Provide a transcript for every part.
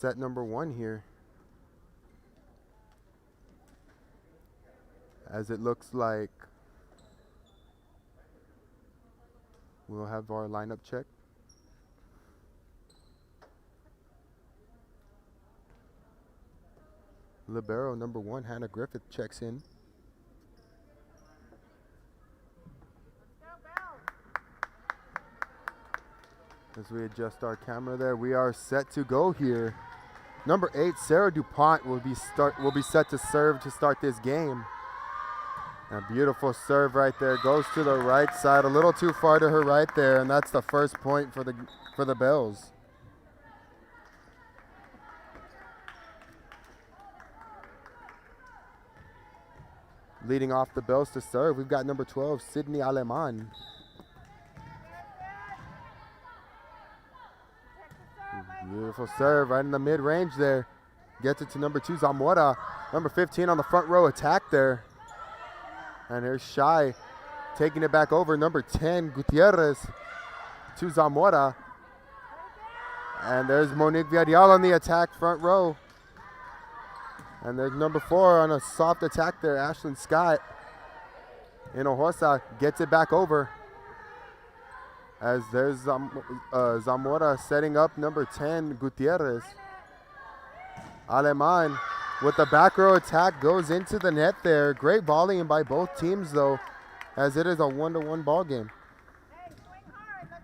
Set number 1 here. As it looks like we'll have our lineup check. Libero number 1, Hannah Griffith, checks in. As we adjust our camera there, we are set to go here. Number 8, Sarah DuPont will be set to serve to start this game. A beautiful serve right there, goes to the right side, a little too far to her right there, and that's the first point for the Bells. Leading off the Bells to serve, we've got number 12, Sydney Aleman. Beautiful serve right in the mid-range there. Gets it to number 2, Zamora. Number 15 on the front row attack there. And here's Shai taking it back over. Number 10, Gutierrez to Zamora. And there's Monique Villarreal on the attack front row. And there's number 4 on a soft attack there, Ashlyn Scott. Hinojosa gets it back over. As there's Zamora setting up number 10, Gutierrez. Aleman with the back row attack goes into the net there. Great volleying by both teams though, as it is a 1-1 ball game. Hey, swing hard, let's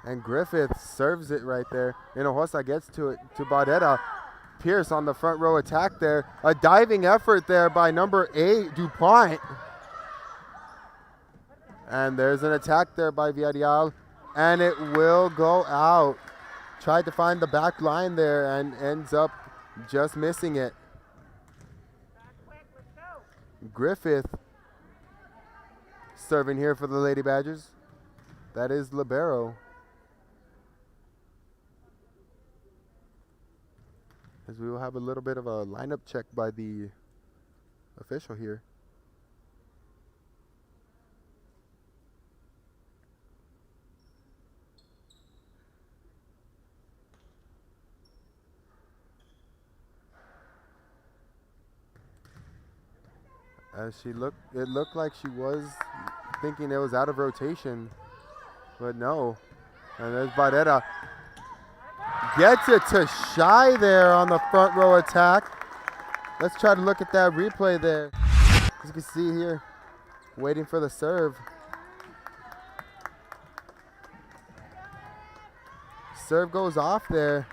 go. And Griffith serves it right there. Hinojosa gets to it to Barrera. Pierce on the front row attack there. A diving effort there by number 8, DuPont. And there's an attack there by Villarreal, and it will go out. Tried to find the back line there and ends up just missing it. Quick, let's go. Griffith serving here for the Lady Badgers. That is libero. As we will have a little bit of a lineup check by the official here. As it looked like she was thinking it was out of rotation, but no. And there's Barrera. Gets it to Shai there on the front row attack. Let's try to look at that replay there. As you can see here, waiting for the serve. Serve goes off there.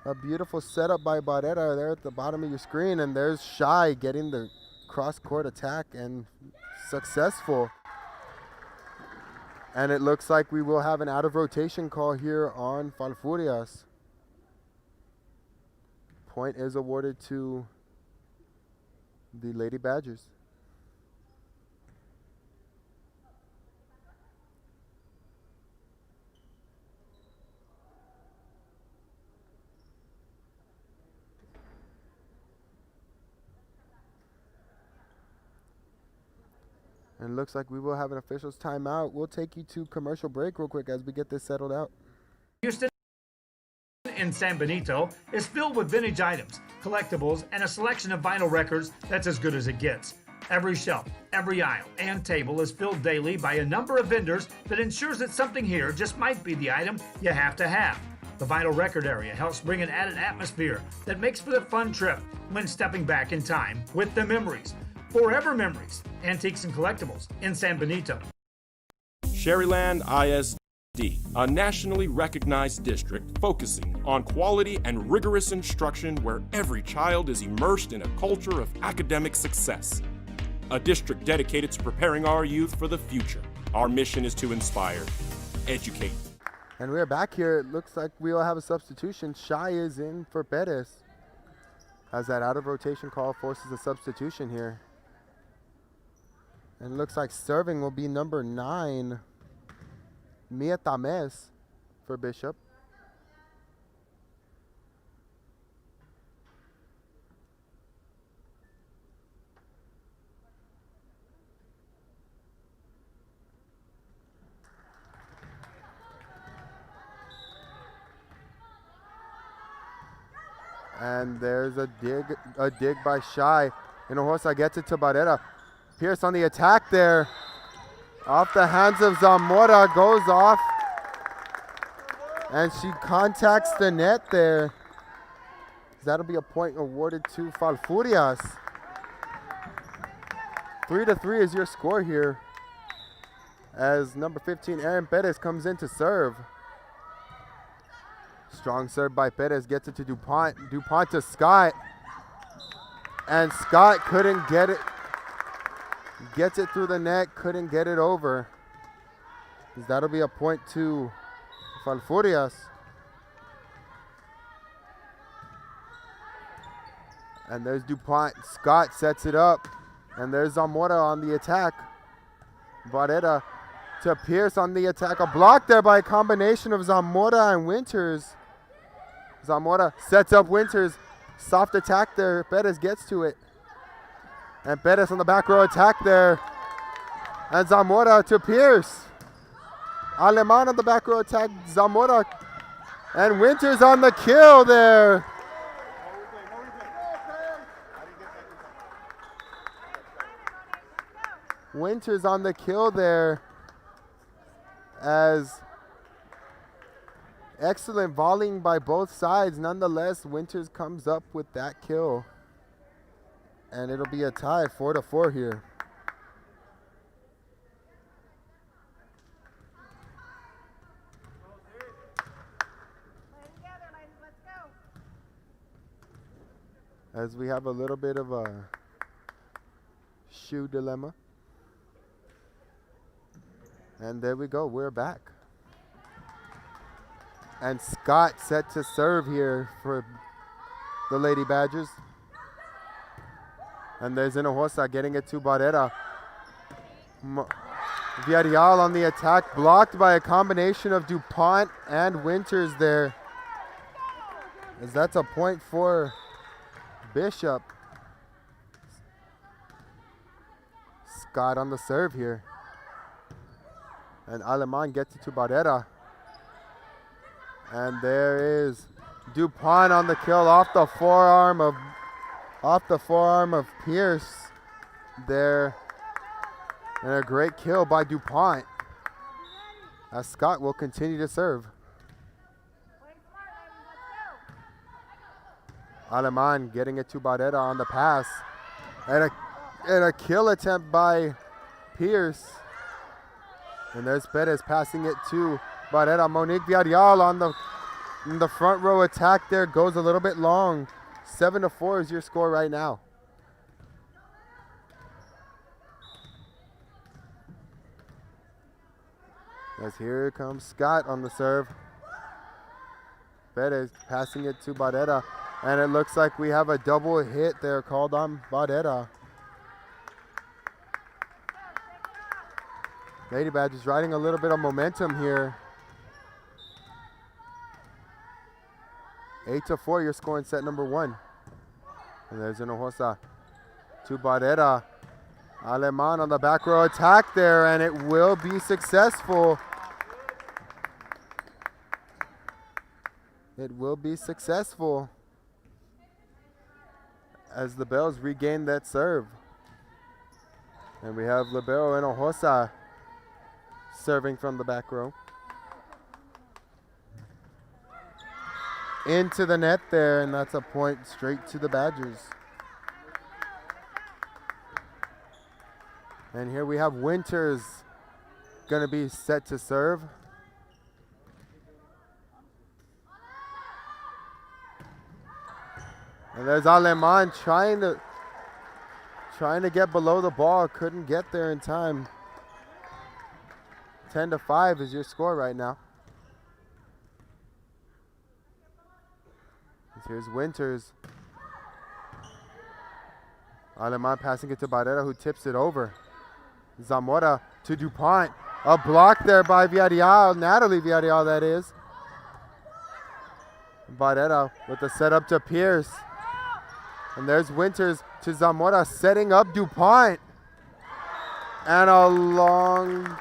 A beautiful setup by Barrera there at the bottom of your screen, and there's Shai getting the cross-court attack and successful. And it looks like we will have an out-of-rotation call here on Falfurrias. Point is awarded to the Lady Badgers. And it looks like we will have an official's timeout. We'll take you to commercial break real quick as we get this settled out. Houston in San Benito is filled with vintage items, collectibles, and a selection of vinyl records that's as good as it gets. Every shelf, every aisle, and table is filled daily by a number of vendors that ensures that something here just might be the item you have to have. The vinyl record area helps bring an added atmosphere that makes for the fun trip when stepping back in time with the memories. Forever Memories, Antiques and Collectibles in San Benito. Sherryland ISD, a nationally recognized district focusing on quality and rigorous instruction where every child is immersed in a culture of academic success. A district dedicated to preparing our youth for the future. Our mission is to inspire, educate. And we're back here. It looks like we will have a substitution. Shai is in for Perez, as that out of rotation call forces a substitution here. And it looks like serving will be number 9, Mia Tames, for Bishop. And there's a dig by Shai. Hinojosa gets it to Barrera. Pierce on the attack there. Off the hands of Zamora, goes off. And she contacts the net there. That'll be a point awarded to Falfurrias. 3-3 is your score here. As number 15, Aaron Perez, comes in to serve. Strong serve by Perez, gets it to DuPont. DuPont to Scott. And Scott couldn't get it. Gets it through the net, couldn't get it over. That'll be a point to Falfurrias. And there's DuPont. Scott sets it up. And there's Zamora on the attack. Barrera to Pierce on the attack. A block there by a combination of Zamora and Winters. Zamora sets up Winters. Soft attack there. Perez gets to it. And Perez on the back row attack there. And Zamora to Pierce. Aleman on the back row attack. Zamora. And Winters on the kill there. Winters on the kill there. As excellent volleying by both sides. Nonetheless, Winters comes up with that kill. And it'll be a tie, 4-4 here. Play together, ladies. Let's go. As we have a little bit of a shoe dilemma. And there we go, we're back. And Scott set to serve here for the Lady Badgers. And there's Hinojosa getting it to Barrera. Villarreal on the attack, blocked by a combination of DuPont and Winters there. As that's a point for Bishop. Scott on the serve here. And Aleman gets it to Barrera. And there is DuPont on the kill off the forearm of Pierce there. And a great kill by DuPont. As Scott will continue to serve. Play smart, ladies. Let's go. Aleman getting it to Barrera on the pass. And a kill attempt by Pierce. And there's Perez passing it to Barrera. Monique Villarreal on the front row attack there. Goes a little bit long. 7-4 is your score right now. As here comes Scott on the serve. Perez passing it to Barrera. And it looks like we have a double hit there called on Barrera. Lady Badgers riding a little bit of momentum here. 8-4, you're scoring set number 1. And there's Hinojosa to Barrera. Aleman on the back row attack there, and it will be successful. It will be successful as the Bells regain that serve. And we have libero Hinojosa serving from the back row. Into the net there, and that's a point straight to the Badgers. And here we have Winters going to be set to serve. And there's Aleman trying to get below the ball, couldn't get there in time. 10-5 is your score right now. Here's Winters. Aleman passing it to Barrera, who tips it over. Zamora to DuPont. A block there by Villarreal, Natalie Villarreal that is. Barrera with the setup to Pierce. And there's Winters to Zamora setting up DuPont. And a long,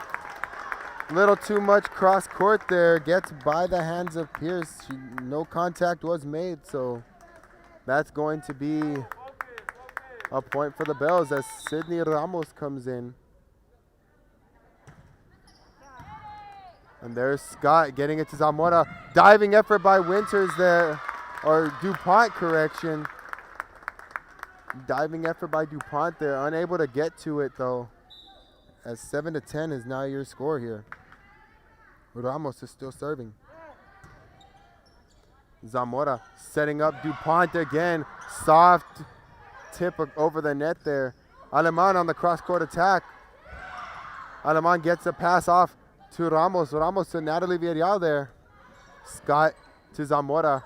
little too much cross court there. Gets by the hands of Pierce. No contact was made, so That's going to be a point for the Bells as Sydney Ramos comes in. And there's Scott getting it to Zamora. Diving effort by Winters there, or DuPont, correction. Diving effort by DuPont there, unable to get to it though. As 7-10 is now your score here. Ramos is still serving. Zamora setting up DuPont again. Soft tip over the net there. Aleman on the cross-court attack. Aleman gets a pass off to Ramos. Ramos to Natalie Villarreal there. Scott to Zamora.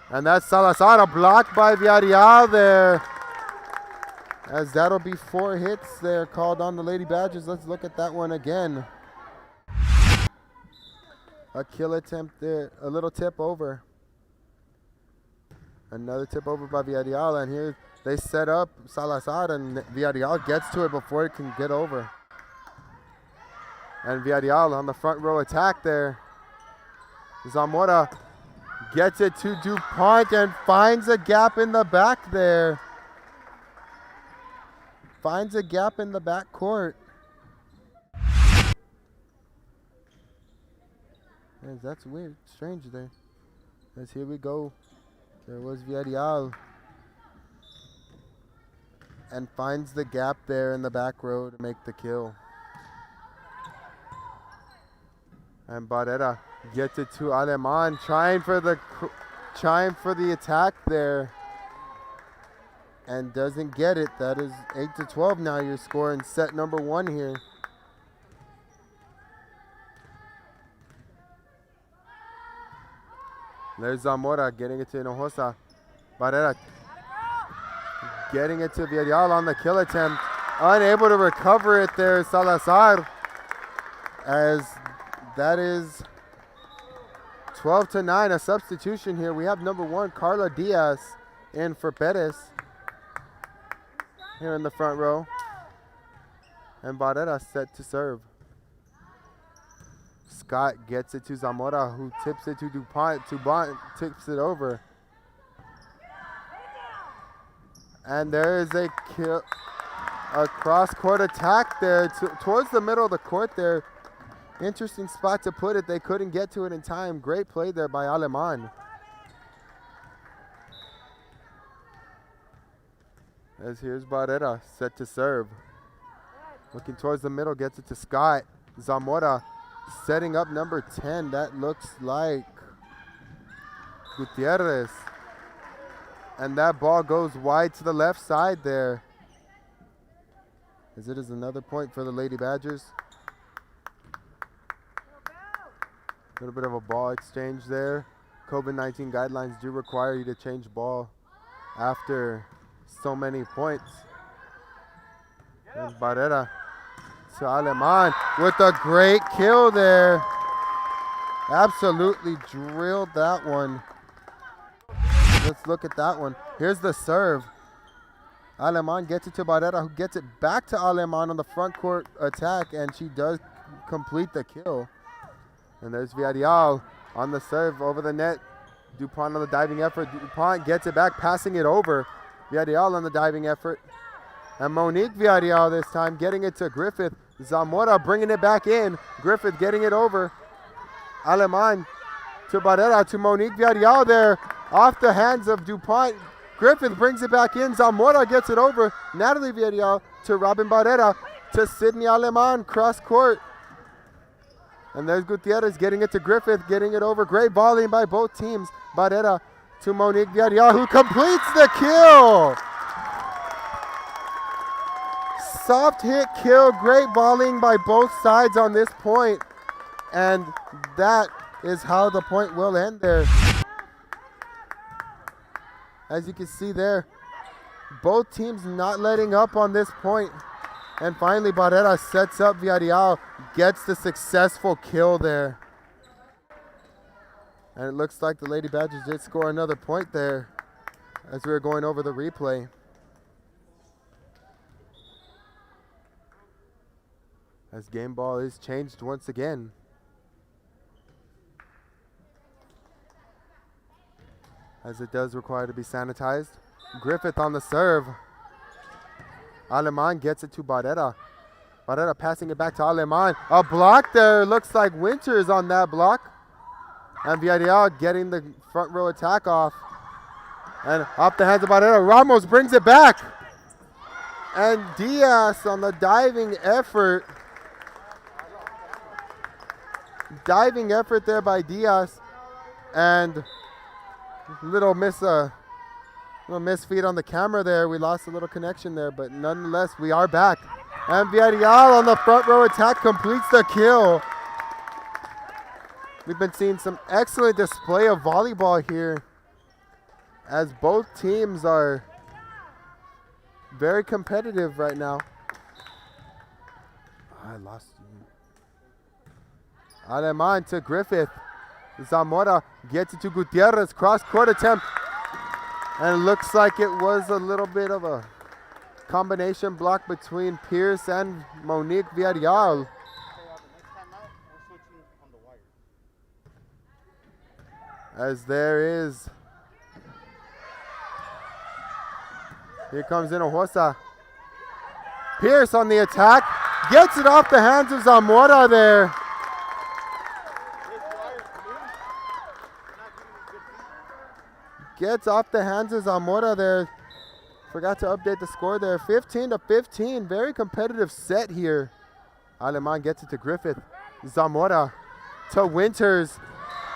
And that's Salazar, a block by Villarreal there. As that'll be 4 hits there called on the Lady Badgers. Let's look at that one again. A kill attempt there, a little tip over. Another tip over by Villarreal, and here they set up Salazar, and Villarreal gets to it before it can get over. And Villarreal on the front row attack there. Zamora gets it to DuPont and finds a gap in the back there. Finds a gap in the back court. Yes, that's weird, strange there. As here we go. There was Villarreal. And finds the gap there in the back row to make the kill. And Barrera gets it to Aleman, trying for the attack there. And doesn't get it. That is 8-12 now your score in set number 1 here. There's Zamora getting it to Hinojosa. Barrera getting it to Villarreal on the kill attempt. Unable to recover it there, Salazar. As that is 12-9, a substitution here. We have number 1, Carla Diaz, in for Perez here in the front row. And Barrera set to serve. Scott gets it to Zamora, who tips it to DuPont. DuPont tips it over. And there is a kill, a cross-court attack there towards the middle of the court there. Interesting spot to put it. They couldn't get to it in time. Great play there by Aleman. As here's Barrera set to serve. Looking towards the middle, gets it to Scott. Zamora setting up number 10. That looks like Gutierrez. And that ball goes wide to the left side there. As it is another point for the Lady Badgers. A little bit of a ball exchange there. COVID-19 guidelines do require you to change ball after so many points. There's Barrera to Aleman with a great kill there. Absolutely drilled that one. Let's look at that one. Here's the serve. Aleman gets it to Barrera, who gets it back to Aleman on the front court attack, and she does complete the kill. And there's Villarreal on the serve over the net. DuPont on the diving effort. DuPont gets it back, passing it over. Villarreal on the diving effort. And Monique Villarreal this time getting it to Griffith. Zamora bringing it back in. Griffith getting it over. Aleman to Barrera to Monique Villarreal there. Off the hands of DuPont. Griffith brings it back in. Zamora gets it over. Natalie Villarreal to Robin Barrera to Sydney Aleman, cross court. And there's Gutierrez getting it to Griffith, getting it over. Great volleying by both teams. Barrera to Monique Villarreal, who completes the kill. Soft hit kill, great volleying by both sides on this point. And that is how the point will end there. As you can see there, both teams not letting up on this point. And finally, Barrera sets up Villarreal, gets the successful kill there. And it looks like the Lady Badgers did score another point there as we were going over the replay. As game ball is changed once again. as it does require to be sanitized. Griffith on the serve. Aleman gets it to Barrera. Barrera passing it back to Aleman. A block there. Looks like Winters on that block. And Villarreal getting the front row attack off. And off the hands of Barrera. Ramos brings it back. And Diaz on the diving effort. Diving effort there by Diaz. And little misfeed on the camera there. We lost a little connection there, but nonetheless, we are back. And Villarreal on the front row attack completes the kill. We've been seeing some excellent display of volleyball here, as both teams are very competitive right now. I lost you. Aleman to Griffith. Zamora gets it to Gutierrez. Cross-court attempt. And it looks like it was a little bit of a combination block between Pierce and Monique Villarreal. As there is. Here comes Hinojosa. Pierce on the attack. Gets it off the hands of Zamora there. Gets off the hands of Zamora there. Forgot to update the score there. 15-15. Very competitive set here. Aleman gets it to Griffith. Zamora to Winters.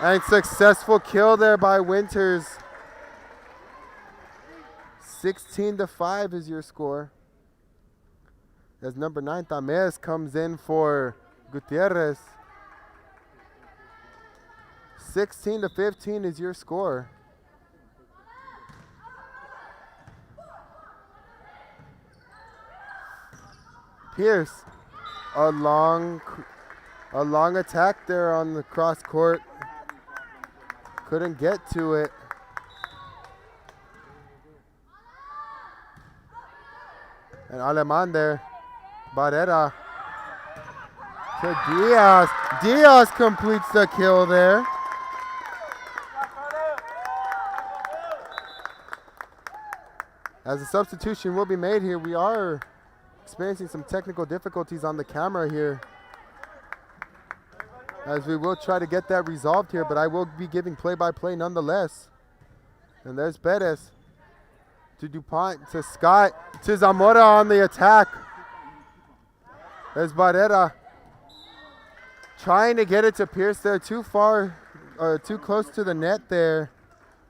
And successful kill there by Winters. 16-5 is your score. As number 9, Tamez comes in for Gutierrez. 16-15 is your score. Pierce, a long attack there on the cross court. Couldn't get to it. And Aleman there. Barrera to Diaz. Diaz completes the kill there. As a substitution will be made here, we are experiencing some technical difficulties on the camera here, as we will try to get that resolved here, but I will be giving play-by-play nonetheless. And there's Perez to DuPont, to Scott, to Zamora on the attack. There's Barrera trying to get it to Pierce there, too far, or too close to the net there.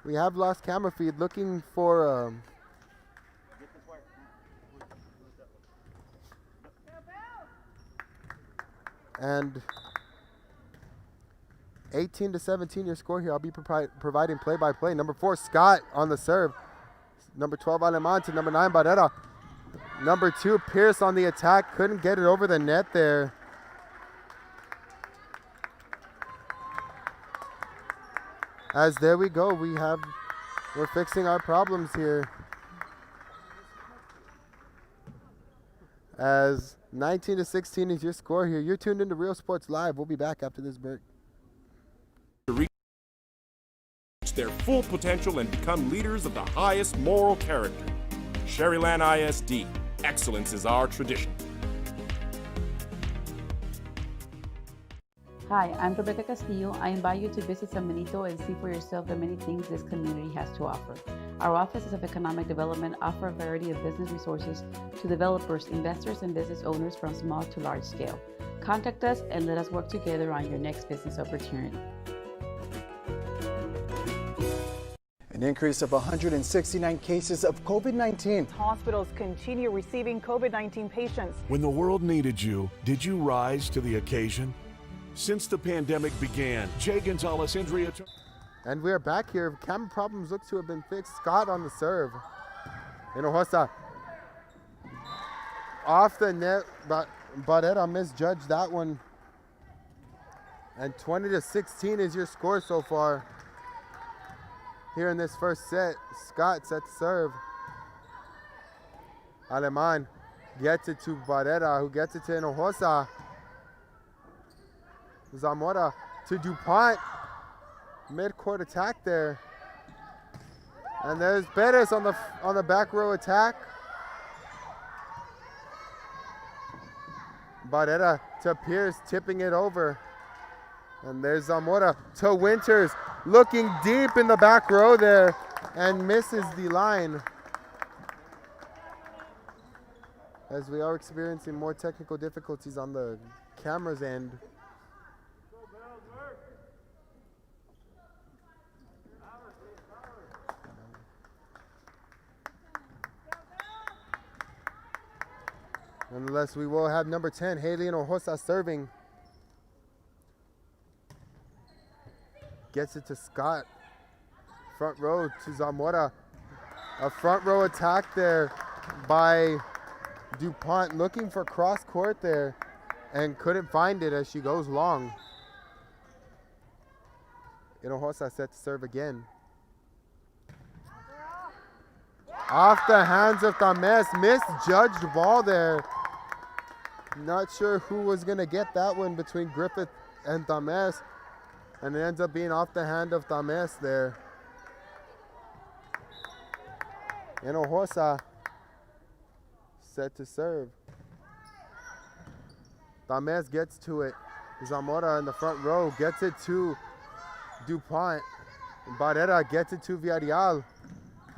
We have lost camera feed, looking for and 18-17 your score here. I'll be providing play-by-play. Number 4, Scott on the serve. Number 12, Aleman to number 9, Barrera. Number 2, Pierce on the attack. Couldn't get it over the net there. As there we go. We're fixing our problems here. As 19-16 is your score here. You're tuned into Real Sports Live. We'll be back after this break. To reach their full potential and become leaders of the highest moral character. Sherryland ISD. Excellence is our tradition. Hi, I'm Rebecca Castillo. I invite you to visit San Benito and see for yourself the many things this community has to offer. Our offices of economic development offer a variety of business resources to developers, investors, and business owners from small to large scale. Contact us and let us work together on your next business opportunity. An increase of 169 cases of COVID-19. Hospitals continue receiving COVID-19 patients. When the world needed you, did you rise to the occasion? Since the pandemic began, Jay Gonzalez injury attorney. And we are back here. Camera problems look to have been fixed. Scott on the serve. Hinojosa off the net, but Barrera misjudged that one. And 20-16 is your score so far. Here in this first set, Scott set to serve. Aleman gets it to Barrera, who gets it to Hinojosa. Zamora to DuPont. Mid-court attack there. And there's Perez on the back row attack. Barrera to Pierce, tipping it over. And there's Zamora to Winters, looking deep in the back row there and misses the line. As we are experiencing more technical difficulties on the camera's end. Nonetheless, we will have number 10, Haley Hinojosa serving. Gets it to Scott. Front row to Zamora. A front row attack there by DuPont, looking for cross court there and couldn't find it as she goes long. Hinojosa set to serve again. Off the hands of Tames, misjudged ball there. Not sure who was gonna get that one between Griffith and Tames, and it ends up being off the hand of Tames there. Hinojosa set to serve. Tames gets to it. Zamora in the front row gets it to DuPont. Barrera gets it to Villarreal.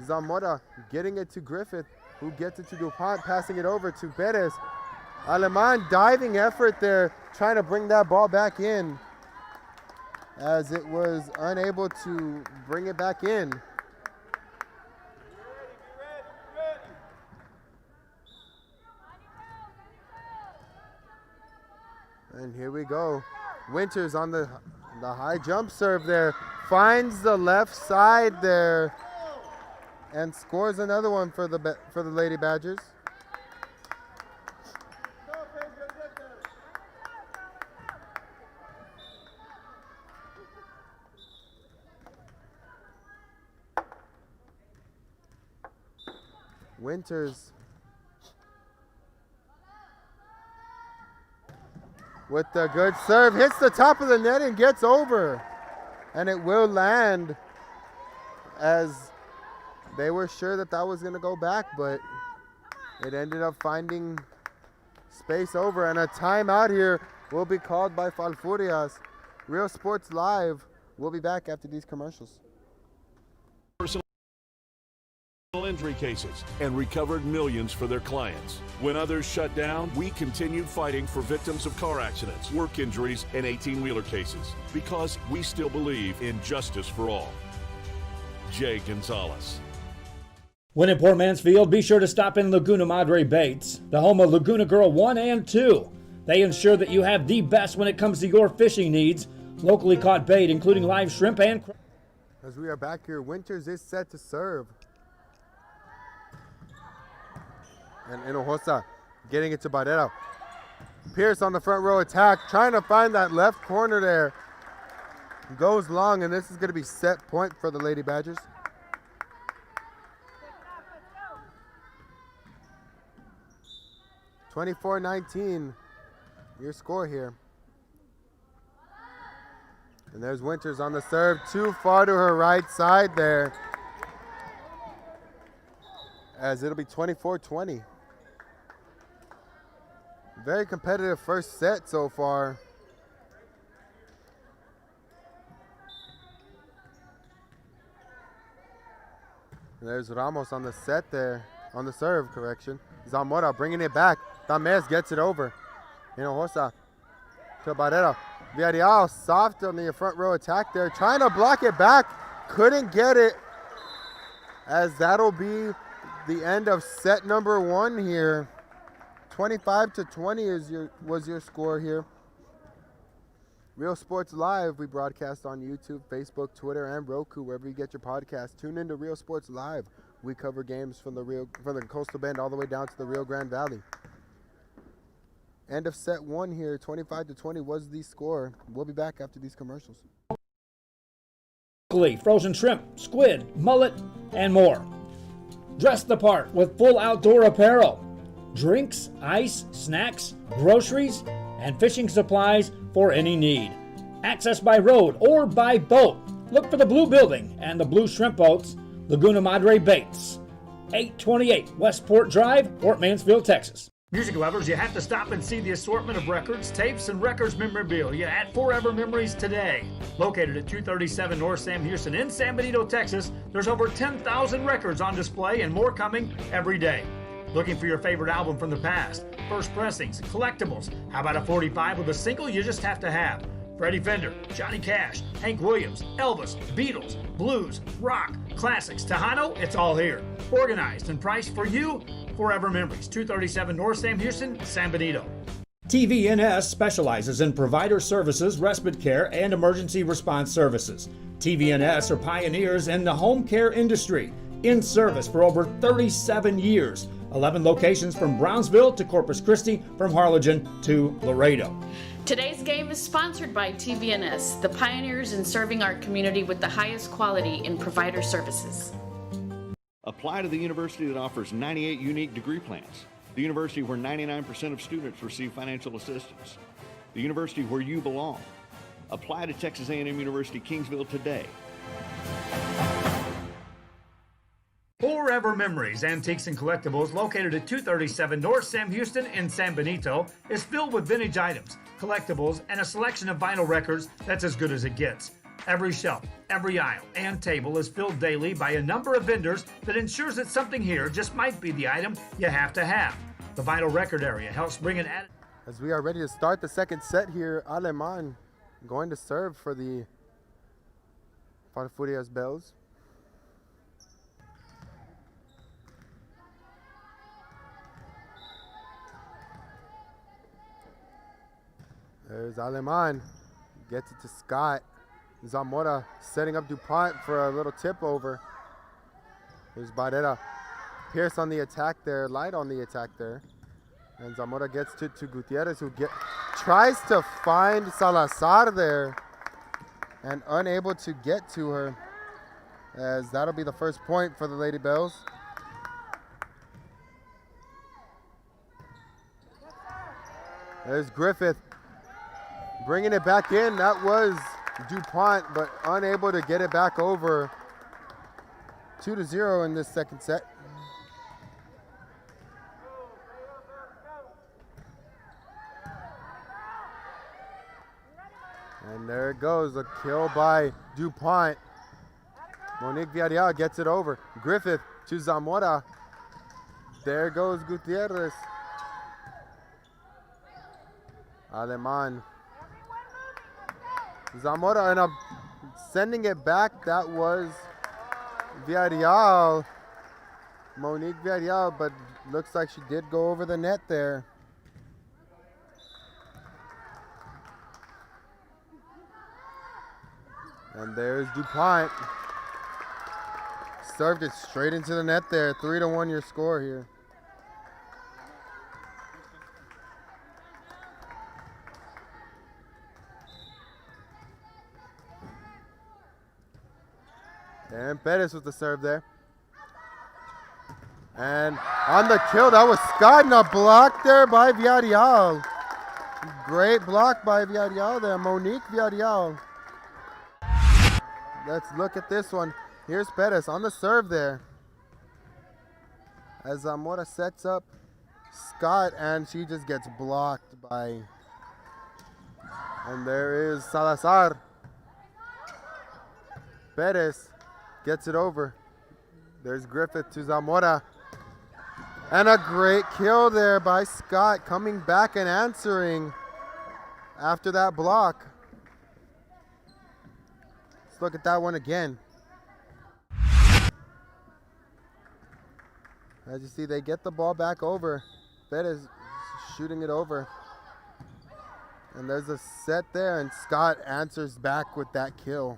Zamora getting it to Griffith, who gets it to DuPont, passing it over to Perez. Aleman diving effort there, trying to bring that ball back in, as it was unable to bring it back in. And here we go. Winters on the high jump serve there, finds the left side there, and scores another one for the Lady Badgers. Winters with the good serve, hits the top of the net and gets over. And it will land, as they were sure that was going to go back, but it ended up finding space over. And a timeout here will be called by Falfurrias. Real Sports Live. We'll be back after these commercials. Injury cases and recovered millions for their clients. When others shut down, we continued fighting for victims of car accidents, work injuries, and 18-wheeler cases, because we still believe in justice for all. Jay Gonzalez. When in Port Mansfield, be sure to stop in Laguna Madre Baits, the home of Laguna Girl 1 and 2. They ensure that you have the best when it comes to your fishing needs. Locally caught bait, including live shrimp and... As we are back here, Winters is set to serve. And Hinojosa getting it to Barrera. Pierce on the front row attack, trying to find that left corner there. Goes long, and this is going to be set point for the Lady Badgers. Let's go. 24-19, your score here. And there's Winters on the serve, too far to her right side there, as it'll be 24-20. Very competitive first set so far. And there's Ramos on the set there, on the serve, correction. Zamora bringing it back. Tames gets it over. Hinojosa to Barrera. Villarreal soft on the front row attack there, trying to block it back. Couldn't get it, as that'll be the end of set number 1 here. 25-20 was your score here. Real Sports Live, we broadcast on YouTube, Facebook, Twitter, and Roku, wherever you get your podcast. Tune into Real Sports Live. We cover games from the Coastal Bend all the way down to the Rio Grande Valley. End of set 1 here, 25-20 was the score. We'll be back after these commercials. Frozen shrimp, squid, mullet, and more. Dress the part with full outdoor apparel. Drinks, ice, snacks, groceries, and fishing supplies for any need. Access by road or by boat. Look for the blue building and the blue shrimp boats Laguna Madre Bates, 828 Westport Drive, Fort Mansfield, Texas. Music lovers, you have to stop and see the assortment of records, tapes, and records memorabilia at Forever Memories today. Located at 237 North Sam Houston in San Benito, Texas, there's over 10,000 records on display and more coming every day. Looking for your favorite album from the past, first pressings, collectibles? How about a 45 with a single you just have to have? Freddie Fender, Johnny Cash, Hank Williams, Elvis, Beatles, blues, rock, classics, Tejano, it's all here. Organized and priced for you. Forever Memories, 237 North Sam Houston, San Benito. TVNS specializes in provider services, respite care, and emergency response services. TVNS are pioneers in the home care industry, in service for over 37 years. 11 locations from Brownsville to Corpus Christi, from Harlingen to Laredo. Today's game is sponsored by TVNS, the pioneers in serving our community with the highest quality in provider services. Apply to the university that offers 98 unique degree plans. The university where 99% of students receive financial assistance. The university where you belong. Apply to Texas A&M University Kingsville today. Forever Memories, Antiques and Collectibles, located at 237 North Sam Houston in San Benito, is filled with vintage items, collectibles, and a selection of vinyl records that's as good as it gets. Every shelf, every aisle, and table is filled daily by a number of vendors that ensures that something here just might be the item you have to have. The vinyl record area helps bring an added. As we are ready to start the second set here, Aleman going to serve for the Falfurrias Bells. There's Aleman, gets it to Scott. Zamora setting up DuPont for a little tip over. There's Barrera. Pierce on the attack there, Light on the attack there. And Zamora gets to Gutierrez, who tries to find Salazar there and unable to get to her, as that'll be the first point for the Lady Bells. There's Griffith bringing it back in. That was DuPont, but unable to get it back over. 2-0 in this second set. And there it goes, a kill by DuPont. Monique Villarreal gets it over. Griffith to Zamora. There goes Gutierrez. Aleman. Zamora and sending it back. That was Villarreal. Monique Villarreal, but looks like she did go over the net there. And there's DuPont. Served it straight into the net there. 3-1 your score here. And Perez with the serve there. And on the kill, that was Scott, and a block there by Villarreal. Great block by Villarreal there, Monique Villarreal. Let's look at this one. Here's Perez on the serve there. As Zamora sets up Scott, and she just gets blocked by. And there is Salazar. Perez gets it over. There's Griffith to Zamora. And a great kill there by Scott, coming back and answering after that block. Let's look at that one again. As you see, they get the ball back over. Perez shooting it over. And there's a set there, and Scott answers back with that kill.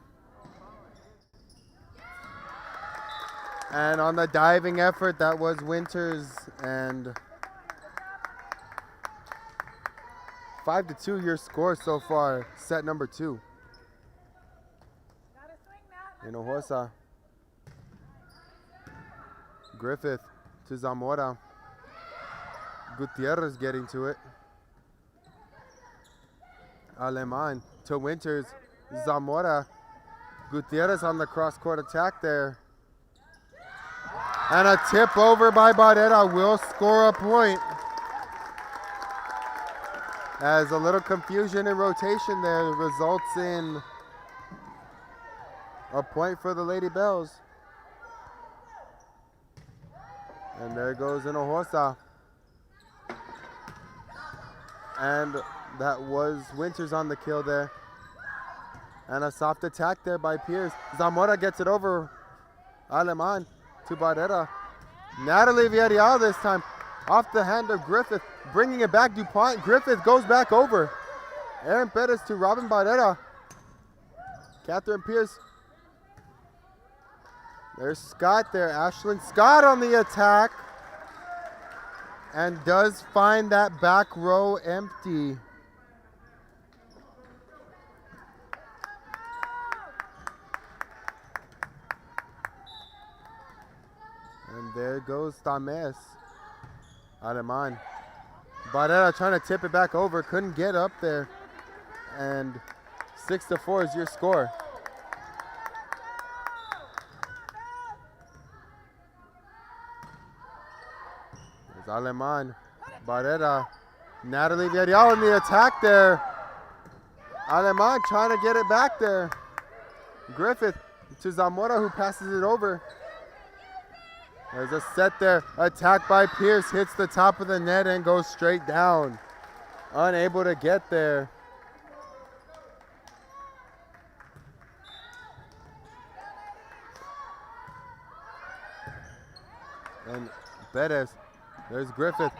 And on the diving effort, that was Winters, and 5-2 your score so far, set number 2. Hinojosa. Griffith to Zamora. Gutierrez getting to it. Aleman to Winters. Zamora. Gutierrez on the cross-court attack there. And a tip over by Barrera will score a point. As a little confusion in rotation there results in a point for the Lady Bells. And there goes Hinojosa. And that was Winters on the kill there. And a soft attack there by Pierce. Zamora gets it over Aleman to Barrera. Natalie Villarreal this time off the hand of Griffith, bringing it back. DuPont. Griffith goes back over. Aaron Perez to Robin Barrera. Catherine Pierce. There's Scott there. Ashlyn Scott on the attack. And does find that back row empty. And there goes Tames. Aleman. Barrera trying to tip it back over. Couldn't get up there. And 6-4 is your score. There's Aleman. Barrera. Natalie Villarreal in the attack there. Aleman trying to get it back there. Griffith to Zamora, who passes it over. There's a set there. Attack by Pierce. Hits the top of the net and goes straight down. Unable to get there. And Perez. There's Griffith.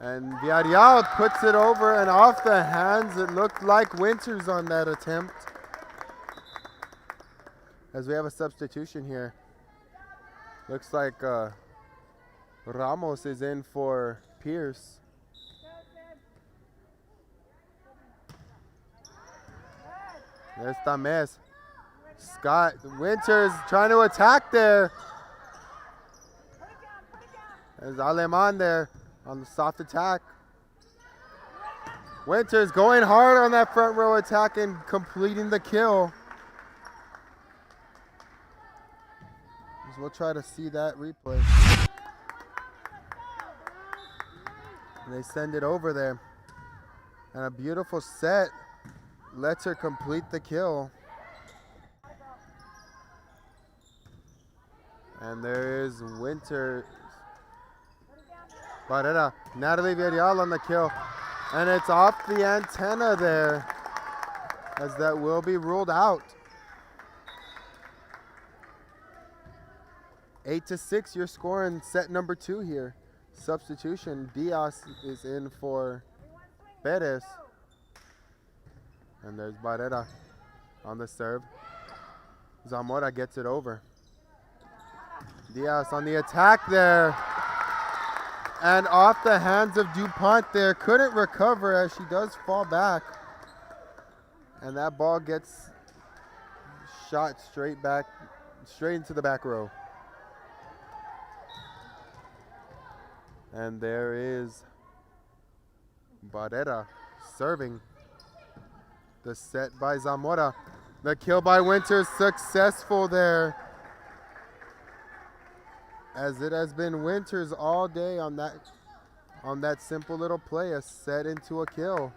And Villarreal puts it over and off the hands. It looked like Winters on that attempt. As we have a substitution here. Looks like Ramos is in for Pierce. There's Tames. Scott. Winters trying to attack there. There's Aleman there on the soft attack. Winters going hard on that front row attack and completing the kill. We'll try to see that replay. And they send it over there. And a beautiful set lets her complete the kill. And there is Winter. Barrera. Natalie Villarreal on the kill. And it's off the antenna there, as that will be ruled out. 8-6, you're scoring set number 2 here. Substitution, Diaz is in for Perez. And there's Barrera on the serve. Zamora gets it over. Diaz on the attack there. And off the hands of DuPont there. Couldn't recover as she does fall back. And that ball gets shot straight into the back row. And there is Barrera serving. The set by Zamora. The kill by Winters successful there. As it has been Winters all day on that simple little play, a set into a kill.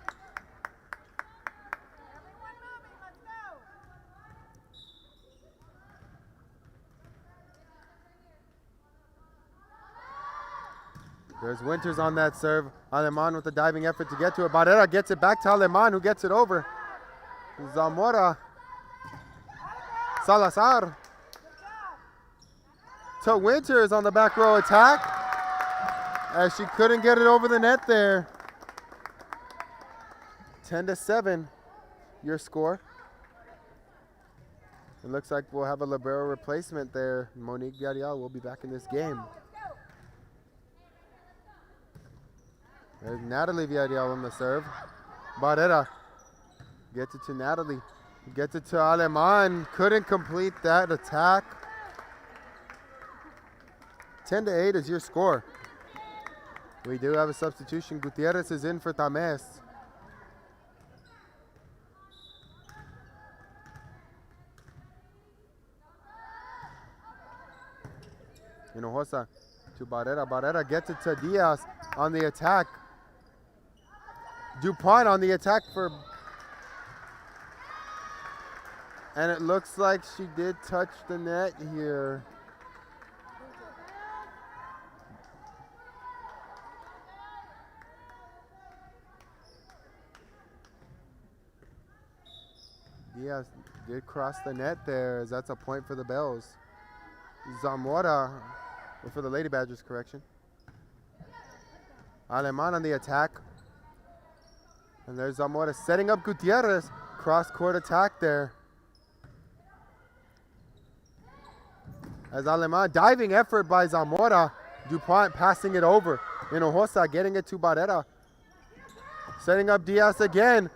There's Winters on that serve. Aleman with the diving effort to get to it. Barrera gets it back to Aleman, who gets it over. Zamora. Salazar. To Winters on the back row attack. As she couldn't get it over the net there. 10-7, your score. It looks like we'll have a libero replacement there. Monique Villarreal will be back in this game. There's Natalie Villarreal on the serve. Barrera gets it to Natalie. Gets it to Aleman. Couldn't complete that attack. 10-8 is your score. We do have a substitution. Gutierrez is in for Tames. Hinojosa to Barrera. Barrera gets it to Diaz on the attack. DuPont on the attack for, and it looks like she did touch the net here. Diaz did cross the net there, as that's a point for the Bells. Zamora, or for the Lady Badgers, correction. Aleman on the attack. And there's Zamora setting up Gutierrez. Cross-court attack there. As Aleman, diving effort by Zamora. DuPont passing it over. Hinojosa getting it to Barrera. Setting up Diaz again.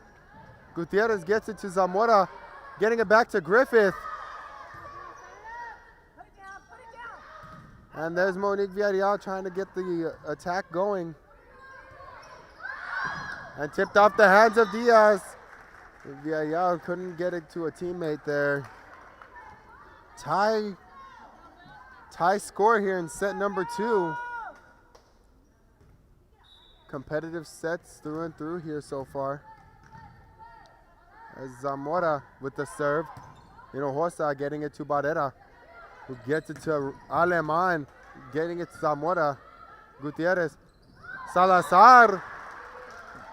Gutierrez gets it to Zamora. Getting it back to Griffith. And there's Monique Villarreal trying to get the attack going. And tipped off the hands of Diaz. Villarreal couldn't get it to a teammate there. Tie score here in set number 2. Competitive sets through and through here so far. As Zamora with the serve. Hinojosa getting it to Barrera, who gets it to Aleman, getting it to Zamora. Gutierrez. Salazar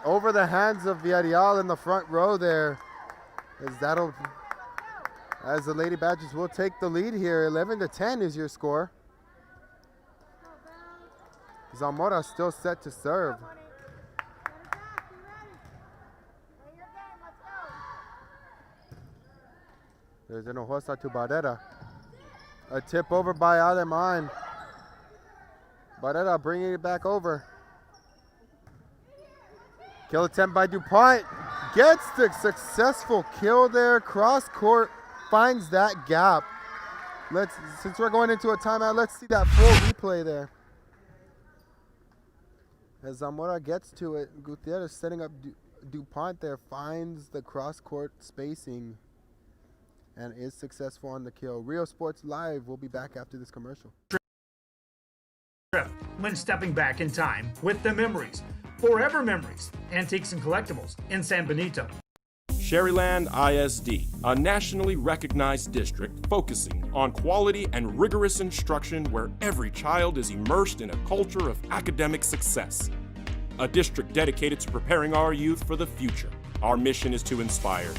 over the hands of Villarreal in the front row there. As the Lady Badgers will take the lead here. 11-10 is your score. Zamora still set to serve. There's Hinojosa to Barrera. A tip over by Aleman. Barrera bringing it back over. Kill attempt by DuPont. Gets the successful kill there. Cross court finds that gap. Since we're going into a timeout, let's see that full replay there. As Zamora gets to it, Gutierrez setting up DuPont there, finds the cross court spacing and is successful on the kill. Rio Sports Live will be back after this commercial. When stepping back in time with the memories, forever memories, antiques and collectibles in San Benito. Sherryland ISD, a nationally recognized district focusing on quality and rigorous instruction where every child is immersed in a culture of academic success. A district dedicated to preparing our youth for the future. Our mission is to inspire,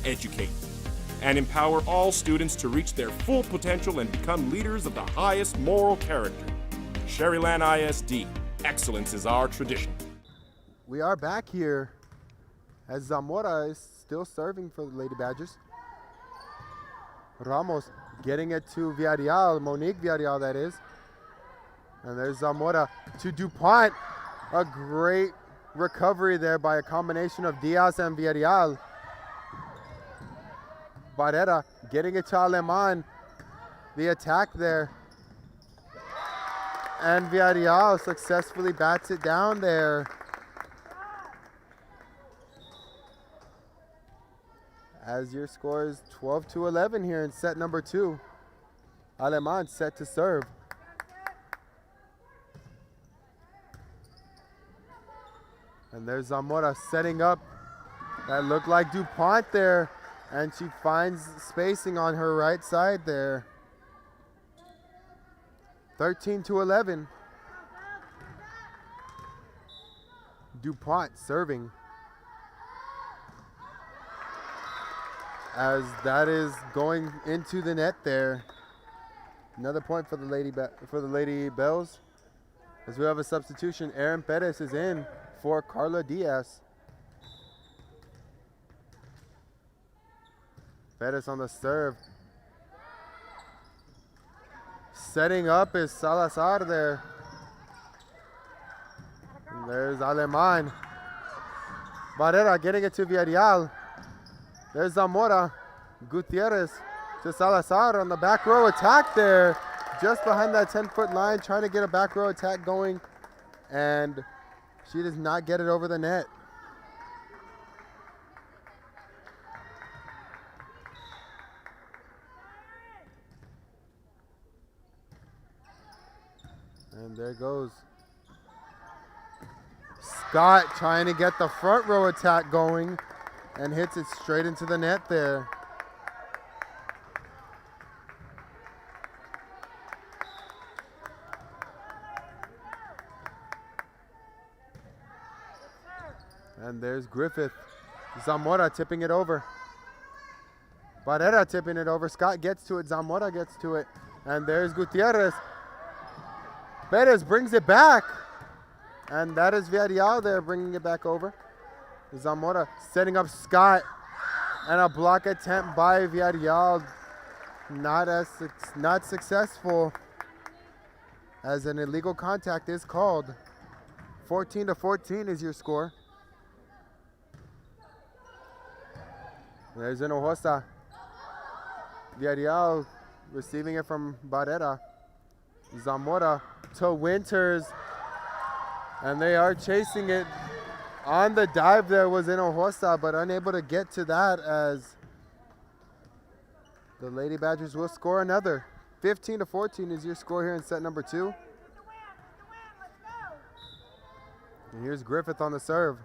educate, and empower all students to reach their full potential and become leaders of the highest moral character. Sherryland ISD, excellence is our tradition. We are back here as Zamora is still serving for the Lady Badgers. Ramos getting it to Villarreal, Monique Villarreal that is. And there's Zamora to DuPont. A great recovery there by a combination of Diaz and Villarreal. Barrera getting it to Aleman. The attack there. And Villarreal successfully bats it down there. As your score is 12-11 here in set number 2. Aleman set to serve. And there's Zamora setting up. That looked like DuPont there. And she finds spacing on her right side there. 13-11. DuPont serving. As that is going into the net there. Another point for the Lady Bells. As we have a substitution, Aaron Perez is in for Carla Diaz. Perez on the serve. Setting up is Salazar there. And there's Aleman. Barrera getting it to Villarreal. There's Zamora. Gutierrez to Salazar on the back row attack there. Just behind that 10-foot line, trying to get a back row attack going. And she does not get it over the net. And there goes Scott trying to get the front row attack going and hits it straight into the net there. And there's Griffith. Zamora tipping it over. Barrera tipping it over. Scott gets to it. Zamora gets to it. And there's Gutierrez. Perez brings it back. And that is Villarreal there bringing it back over. Zamora setting up Scott. And a block attempt by Villarreal. Not successful, as an illegal contact is called. 14-14 is your score. There's Hinojosa. Villarreal receiving it from Barrera. Zamora to Winters. And they are chasing it. On the dive there was Hinojosa, but unable to get to that, as the Lady Badgers will score another. 15-14 is your score here in set number 2. And here's Griffith on the serve.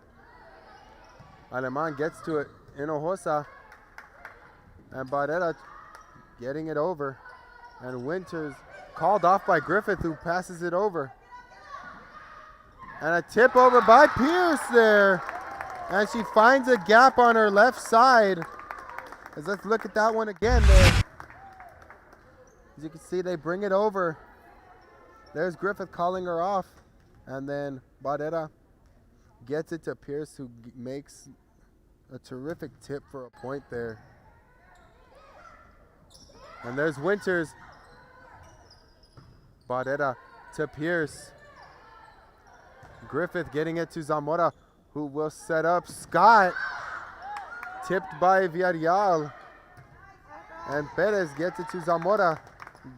Aleman gets to it. Hinojosa. And Barrera getting it over. And Winters called off by Griffith, who passes it over. And a tip over by Pierce there. And she finds a gap on her left side. As let's look at that one again there. As you can see, they bring it over. There's Griffith calling her off. And then Barrera gets it to Pierce, who makes a terrific tip for a point there. And there's Winters. Barrera to Pierce. Griffith getting it to Zamora, who will set up Scott. Tipped by Villarreal. And Perez gets it to Zamora.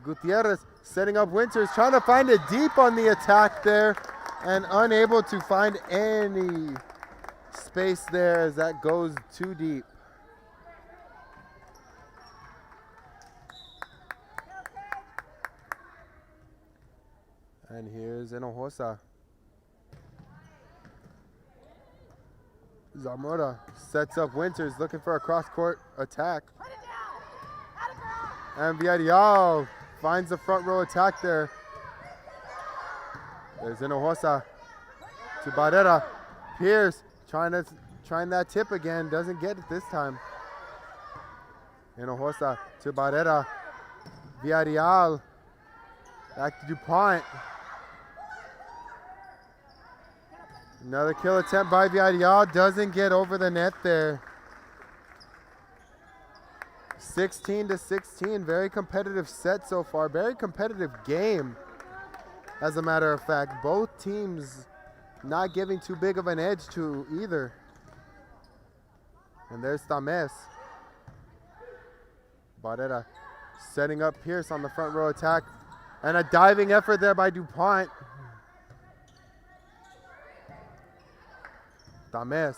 Gutierrez setting up Winters, trying to find it deep on the attack there, and unable to find any space there, as that goes too deep. And here's Hinojosa. Zamora sets up Winters, looking for a cross-court attack. And Villarreal finds the front row attack there. There's Hinojosa to Barrera. Pierce trying that tip again, doesn't get it this time. Hinojosa to Barrera. Villarreal back to DuPont. Another kill attempt by Villarreal, doesn't get over the net there. 16-16, very competitive set so far, very competitive game, as a matter of fact. Both teams not giving too big of an edge to either. And there's Tames. Barrera setting up Pierce on the front row attack. And a diving effort there by DuPont. Tames.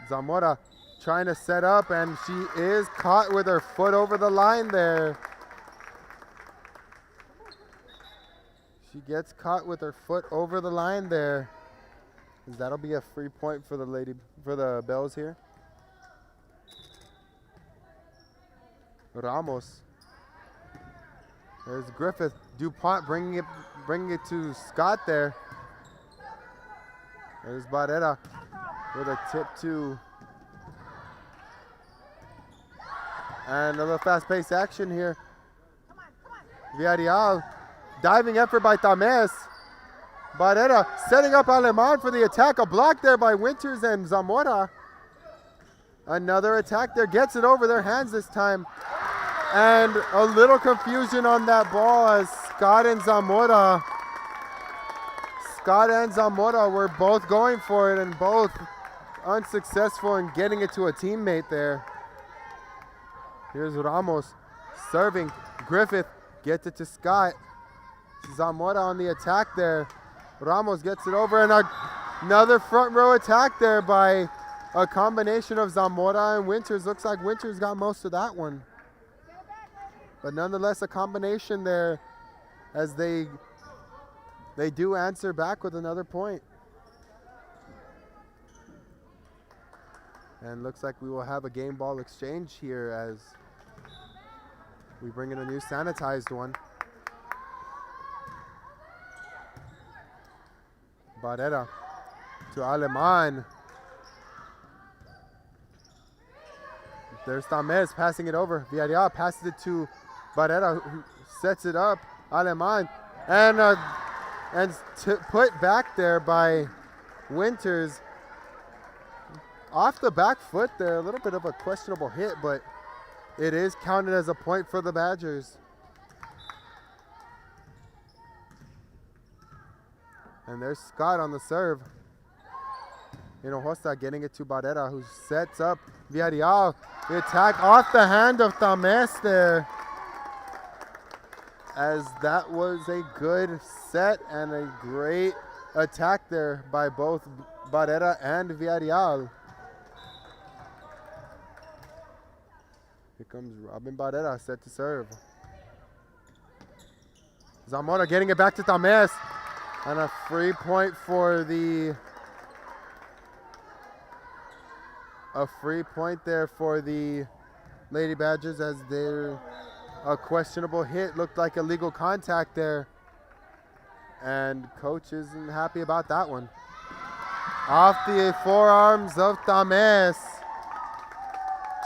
Zamora trying to set up, and she is caught with her foot over the line there. She gets caught with her foot over the line there. That'll be a free point for the Bells here. Ramos. There's Griffith. DuPont bringing it to Scott there. There's Barrera with a tip to. And a little fast-paced action here. Villarreal, diving effort by Tames. Barrera setting up Aleman for the attack. A block there by Winters and Zamora. Another attack there, gets it over their hands this time. And a little confusion on that ball, as Scott and Zamora were both going for it, and both unsuccessful in getting it to a teammate there. Here's Ramos serving. Griffith gets it to Scott. Zamora on the attack there. Ramos gets it over, and another front row attack there by a combination of Zamora and Winters. Looks like Winters got most of that one. But nonetheless, a combination there as they they do answer back with another point. And looks like we will have a game ball exchange here as we bring in a new sanitized one. Barrera to Aleman. There's Tamés passing it over. Villarreal passes it to Barrera, who sets it up. Aleman. And put back there by Winters. Off the back foot there, a little bit of a questionable hit, but it is counted as a point for the Badgers. And there's Scott on the serve. Hinojosa getting it to Barrera, who sets up Villarreal. The attack off the hand of Tamés there. As that was a good set and a great attack there by both Barrera and Villarreal. Here comes Robin Barrera, set to serve. Zamora getting it back to Tamés. And a free point for the... A free point there for the Lady Badgers as they're... A questionable hit, looked like illegal contact there. And coach isn't happy about that one. Off the forearms of Tamés.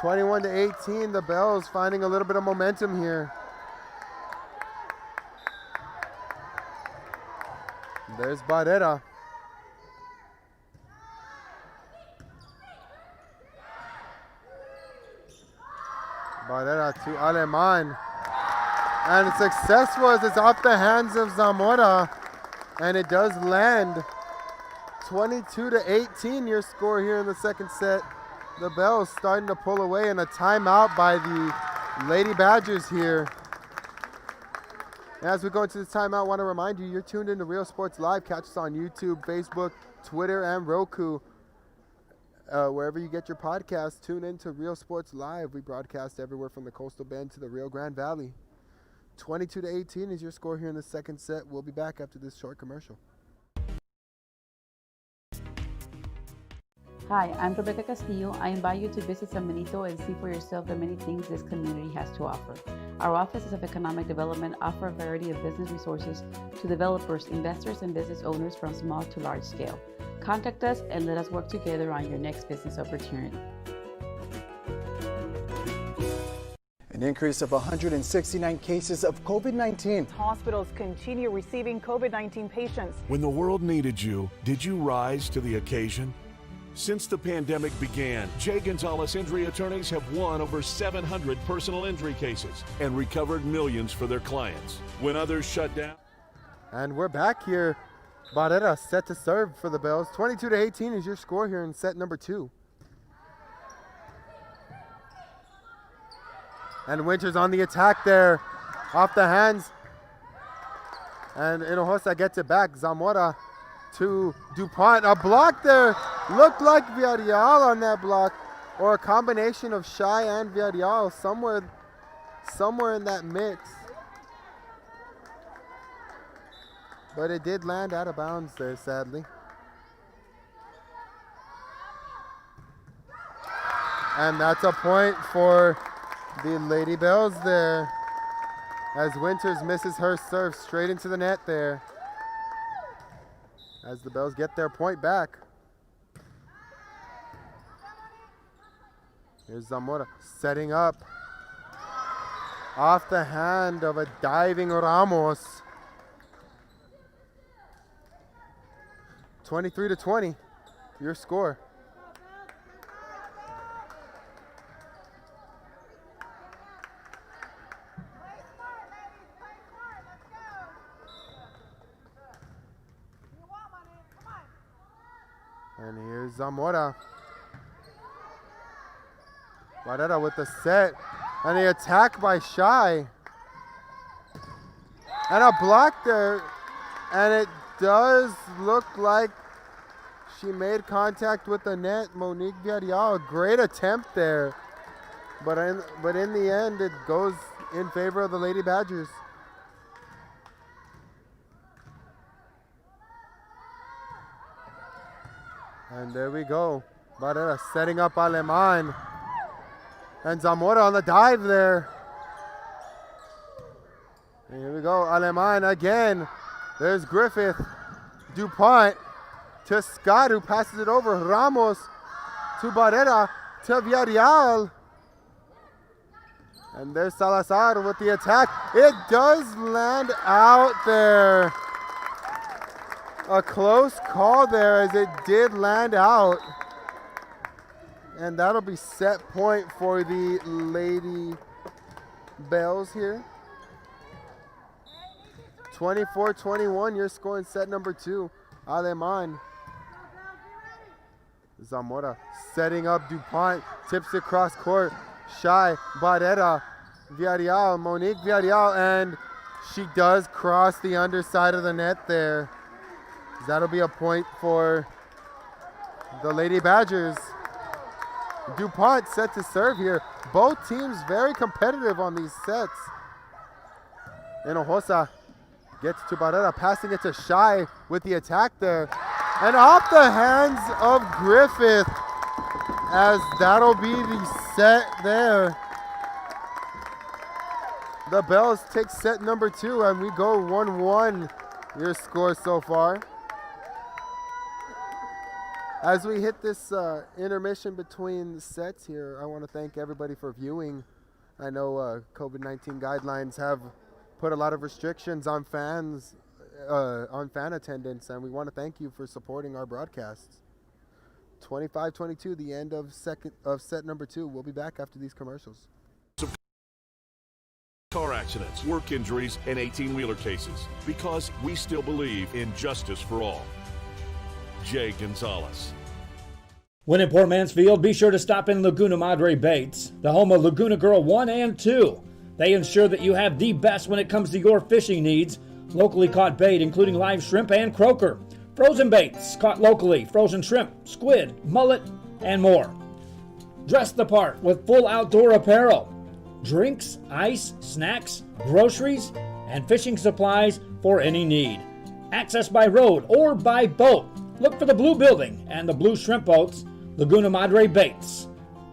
21-18, the Bells finding a little bit of momentum here. There's Barrera. Barrera to Aleman. And it's successful as it's off the hands of Zamora. And it does land. 22-18 your score here in the second set. The Bells starting to pull away, and a timeout by the Lady Badgers here. As we go into this timeout, I want to remind you, you're tuned into Real Sports Live. Catch us on YouTube, Facebook, Twitter, and Roku. Wherever you get your podcasts, tune into Real Sports Live. We broadcast everywhere from the Coastal Bend to the Rio Grande Valley. 22-18 is your score here in the second set. We'll be back after this short commercial. Hi, I'm Rebecca Castillo. I invite you to visit San Benito and see for yourself the many things this community has to offer. Our offices of economic development offer a variety of business resources to developers, investors, and business owners from small to large scale. Contact us and let us work together on your next business opportunity. An increase of 169 cases of COVID-19. Hospitals continue receiving COVID-19 patients. When the world needed you, did you rise to the occasion? Since the pandemic began, Jay Gonzalez injury attorneys have won over 700 personal injury cases and recovered millions for their clients. When others shut down. And we're back here. Barrera set to serve for the Bells. 22-18 is your score here in set number 2. And Winters on the attack there. Off the hands. And Hinojosa gets it back. Zamora to DuPont. A block there. Looked like Villarreal on that block. Or a combination of Shai and Villarreal somewhere in that mix. But it did land out of bounds there, sadly. And that's a point for the Lady Bells there. As Winters misses her serve straight into the net there. As the Bells get their point back. Here's Zamora setting up. Off the hand of a diving Ramos. 23-20, your score. And here's Zamora. Barrera with the set. And the attack by Shai. And a block there. And it does look like she made contact with the net. Monique Villarreal, a great attempt there. But in the end, it goes in favor of the Lady Badgers. And there we go. Barrera setting up Aleman. And Zamora on the dive there. And here we go. Aleman again. There's Griffith. DuPont to Scott, who passes it over. Ramos to Barrera to Villarreal. And there's Salazar with the attack. It does land out there. A close call there as it did land out. And that'll be set point for the Lady Bells here. 24-21, you're scoring set number 2. Aleman. Zamora setting up DuPont, tips it cross court. Shy, Barrera, Villarreal, Monique Villarreal, and she does cross the underside of the net there. That'll be a point for the Lady Badgers. DuPont set to serve here. Both teams very competitive on these sets. Hinojosa gets to Barrera, passing it to Shy with the attack there. And off the hands of Griffith, as that'll be the set there. The Bells take set number 2, and we go 1-1, your score so far. As we hit this intermission between sets here, I want to thank everybody for viewing. I know COVID-19 guidelines have put a lot of restrictions on fans, on fan attendance, and we want to thank you for supporting our broadcasts. 25-22, the end of set number 2. We'll be back after these commercials. Car accidents, work injuries, and 18-wheeler cases. Because we still believe in justice for all. Jay Gonzalez. When in Port Mansfield, be sure to stop in Laguna Madre Baits, the home of Laguna Girl 1 and 2. They ensure that you have the best when it comes to your fishing needs. Locally caught bait, including live shrimp and croaker. Frozen baits caught locally, frozen shrimp, squid, mullet, and more. Dress the part with full outdoor apparel. Drinks, ice, snacks, groceries, and fishing supplies for any need. Access by road or by boat. Look for the blue building and the blue shrimp boats, Laguna Madre Baits.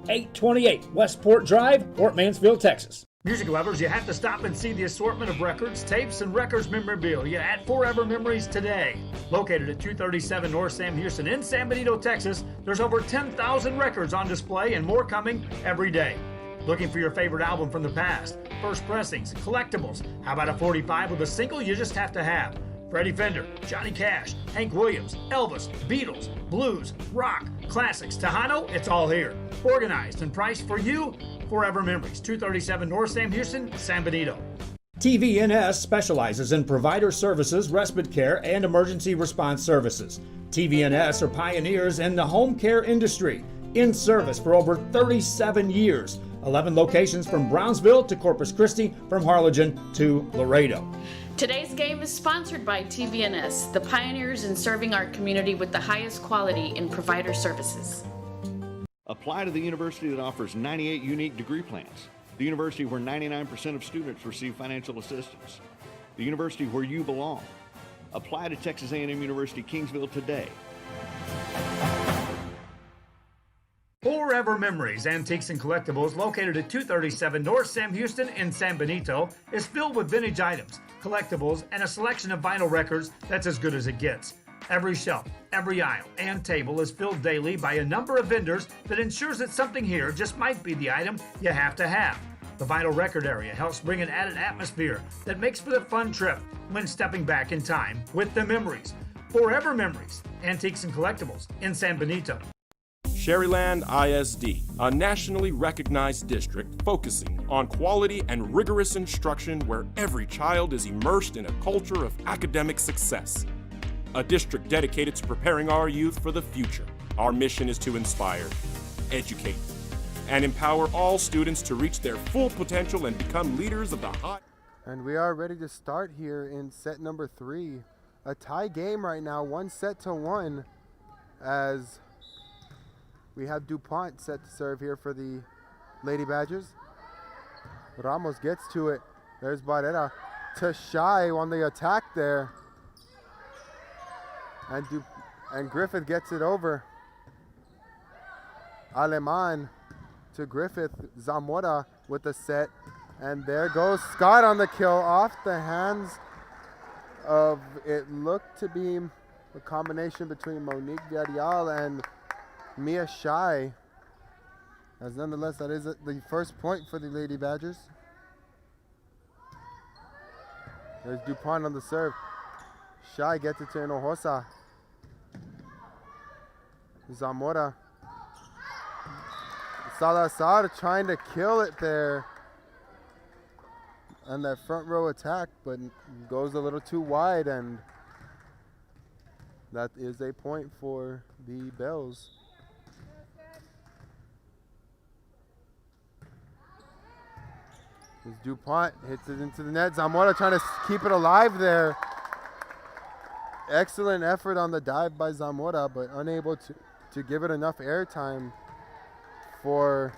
828 Westport Drive, Port Mansfield, Texas. Music lovers, you have to stop and see the assortment of records, tapes, and records memorabilia at Forever Memories today. Located at 237 North Sam Houston in San Benito, Texas, there's over 10,000 records on display and more coming every day. Looking for your favorite album from the past, first pressings, collectibles. How about a 45 with a single you just have to have? Freddie Fender, Johnny Cash, Hank Williams, Elvis, Beatles, blues, rock, classics, Tejano, it's all here. Organized and priced for you. Forever Memories, 237 North Sam Houston, San Benito. TVNS specializes in provider services, respite care, and emergency response services. TVNS are pioneers in the home care industry, in service for over 37 years. 11 locations from Brownsville to Corpus Christi, from Harlingen to Laredo. Today's game is sponsored by TVNS, the pioneers in serving our community with the highest quality in provider services. Apply to the university that offers 98 unique degree plans. The university where 99% of students receive financial assistance. The university where you belong. Apply to Texas A&M University Kingsville today. Forever Memories, Antiques and Collectibles, located at 237 North Sam Houston in San Benito, is filled with vintage items, collectibles, and a selection of vinyl records that's as good as it gets. Every shelf, every aisle, and table is filled daily by a number of vendors that ensures that something here just might be the item you have to have. The vinyl record area helps bring an added atmosphere that makes for the fun trip when stepping back in time with the memories. Forever Memories, Antiques and Collectibles in San Benito. Sherryland ISD, a nationally recognized district focusing on quality and rigorous instruction where every child is immersed in a culture of academic success. A district dedicated to preparing our youth for the future. Our mission is to inspire, educate, and empower all students to reach their full potential and become leaders of the high. And we are ready to start here in set number 3. A tie game right now, 1-1, as we have DuPont set to serve here for the Lady Badgers. Ramos gets to it. There's Barrera to Shy on the attack there. And Griffith gets it over. Aleman to Griffith. Zamora with the set. And there goes Scott on the kill off the hands of, it looked to be a combination between Monique Villarreal and Mia Shai. As nonetheless, that is the first point for the Lady Badgers. There's DuPont on the serve. Shai gets it to Hinojosa. Zamora. Salazar trying to kill it there on that front row attack, but goes a little too wide, and that is a point for the Bells. As DuPont hits it into the net. Zamora trying to keep it alive there. Excellent effort on the dive by Zamora, but unable to give it enough airtime for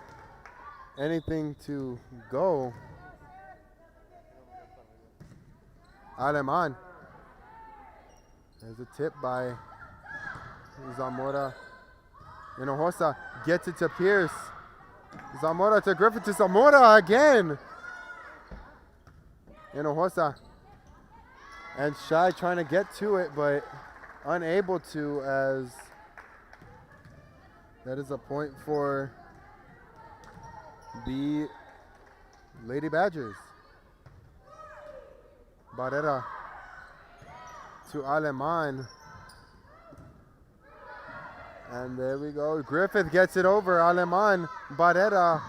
anything to go. Aleman. There's a tip by Zamora. Hinojosa gets it to Pierce. Zamora to Griffith to Zamora again. Hinojosa. And Shai trying to get to it, but unable to, as that is a point for the Lady Badgers. Barrera to Aleman. And there we go. Griffith gets it over. Aleman. Barrera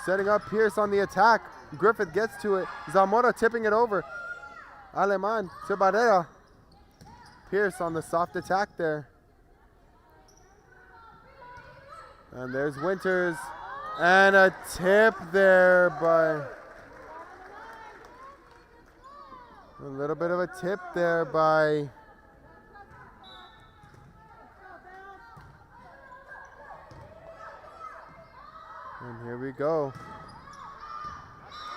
setting up Pierce on the attack. Griffith gets to it. Zamora tipping it over. Aleman to Barrera. Pierce on the soft attack there. And there's Winters. And a tip there by... A little bit of a tip there by... And here we go.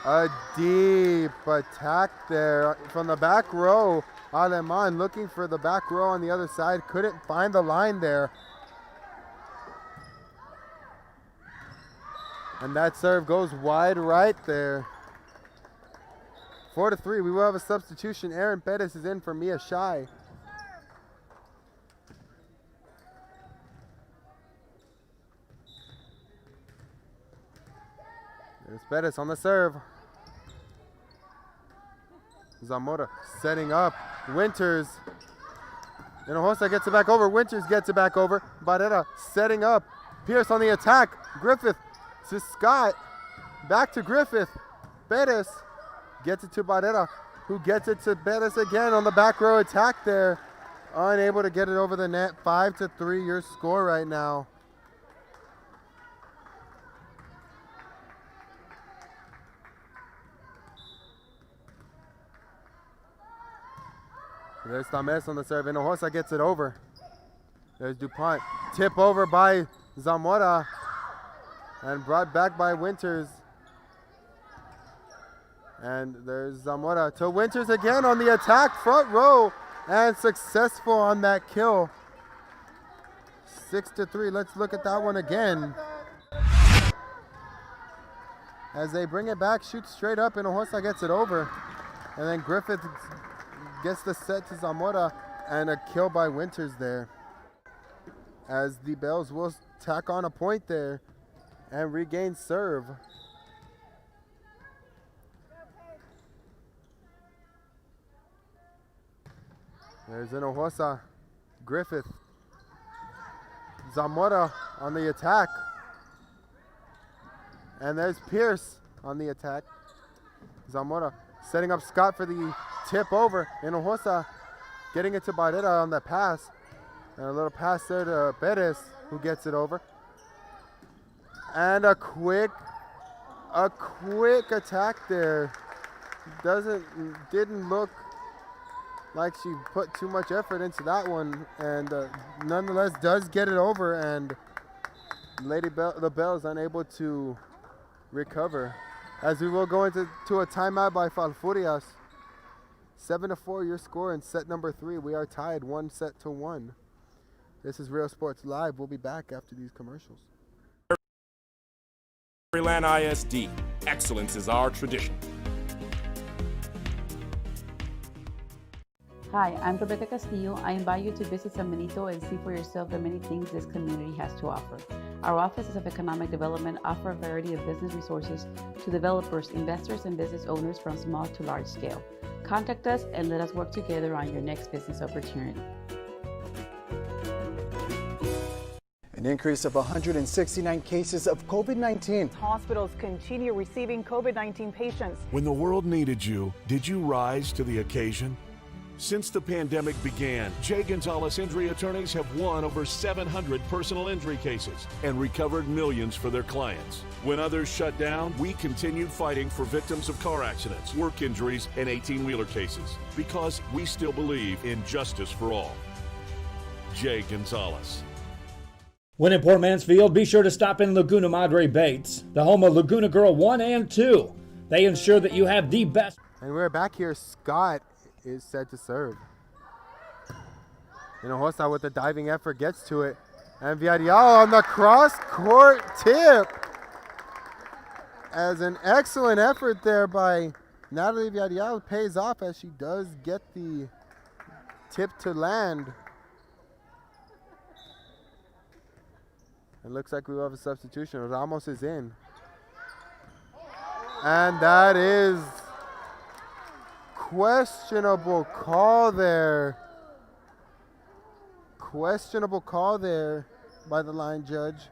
A deep attack there from the back row. Aleman looking for the back row on the other side. Couldn't find the line there. And that serve goes wide right there. 4-3. We will have a substitution. Aaron Pettis is in for Mia Shai. There's Pettis on the serve. Zamora setting up. Winters. Hinojosa gets it back over. Winters gets it back over. Barrera setting up. Pierce on the attack. Griffith to Scott. Back to Griffith. Pettis gets it to Barrera, who gets it to Pettis again on the back row attack there. Unable to get it over the net. 5-3 your score right now. There's Tames on the serve. Hinojosa gets it over. There's DuPont. Tip over by Zamora and brought back by Winters. And there's Zamora to Winters again on the attack, front row, and successful on that kill. 6-3. Let's look at that one again. As they bring it back, shoots straight up, and Hinojosa gets it over. And then Griffith gets the set to Zamora, and a kill by Winters there. As the Bells will tack on a point there and regain serve. There's Hinojosa, Griffith, Zamora on the attack. And there's Pierce on the attack. Zamora setting up Scott for the tip over. Hinojosa getting it to Barrera on the pass. And a little pass there to Perez, who gets it over. And a quick attack there. Didn't look like she put too much effort into that one, and nonetheless does get it over, and the Bells unable to recover. As we will go into a timeout by Falfurrias. 7-4 your score in set number 3. We are tied 1-1. This is Real Sports Live. We'll be back after these commercials. Maryland ISD. Excellence is our tradition. Hi, I'm Rebecca Castillo. I invite you to visit San Benito and see for yourself the many things this community has to offer. Our offices of economic development offer a variety of business resources to developers, investors, and business owners from small to large scale. Contact us and let us work together on your next business opportunity. An increase of 169 cases of COVID-19. Hospitals continue receiving COVID-19 patients. When the world needed you, did you rise to the occasion? Since the pandemic began, Jay Gonzalez injury attorneys have won over 700 personal injury cases and recovered millions for their clients. When others shut down, we continued fighting for victims of car accidents, work injuries, and 18-wheeler cases because we still believe in justice for all. Jay Gonzalez. When in Port Mansfield, be sure to stop in Laguna Madre Baits, the home of Laguna Girl 1 and 2. They ensure that you have the best. And we're back here. Scott is set to serve. Hinojosa with the diving effort gets to it. And Villarreal on the cross-court tip. As an excellent effort there by Natalie Villarreal pays off as she does get the tip to land. It looks like we have a substitution. Ramos is in. And that is questionable call there. Questionable call there by the line judge.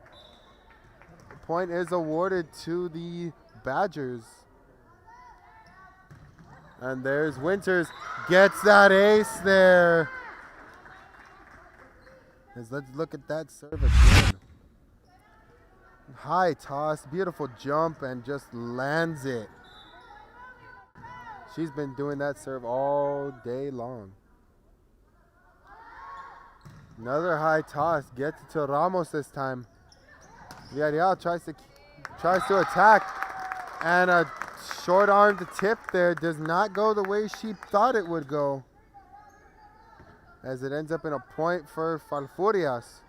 The point is awarded to the Badgers. And there's Winters, gets that ace there. Let's look at that serve again. High toss, beautiful jump, and just lands it. She's been doing that serve all day long. Another high toss, gets it to Ramos this time. Villarreal tries to attack, and a short arm to tip there does not go the way she thought it would go, as it ends up in a point for Falfurrias.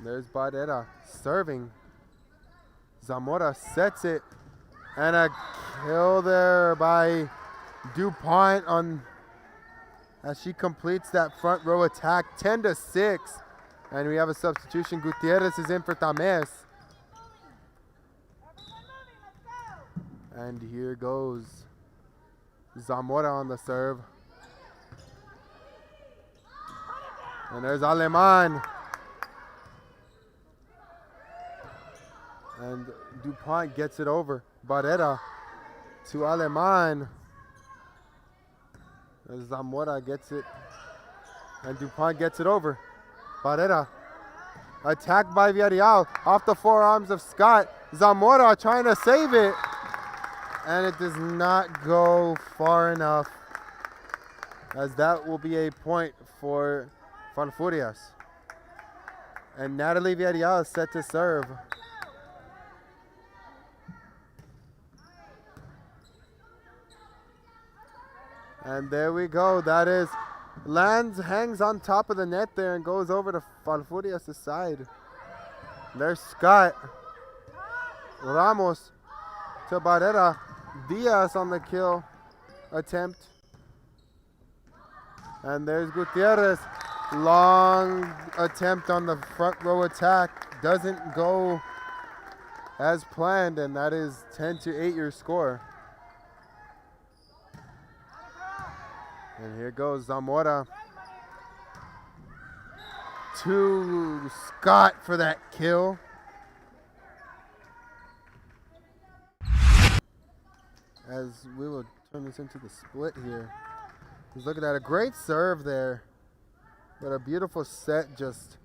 There's Barrera serving. Zamora sets it, and a kill there by DuPont as she completes that front row attack, 10-6. And we have a substitution. Gutierrez is in for Tames. And here goes Zamora on the serve. And there's Aleman. And DuPont gets it over. Barrera to Aleman. As Zamora gets it. And DuPont gets it over. Barrera. Attacked by Villarreal. Off the forearms of Scott. Zamora trying to save it. And it does not go far enough, as that will be a point for Falfurrias. And Natalie Villarreal is set to serve. And there we go. That is lands, hangs on top of the net there and goes over to Falfurrias' side. There's Scott. Ramos to Barrera. Diaz on the kill attempt. And there's Gutierrez. Long attempt on the front row attack. Doesn't go as planned, and that is 10-8 your score. And here goes Zamora to Scott for that kill. As we will turn this into the split here. Just looking at a great serve there, but a beautiful set just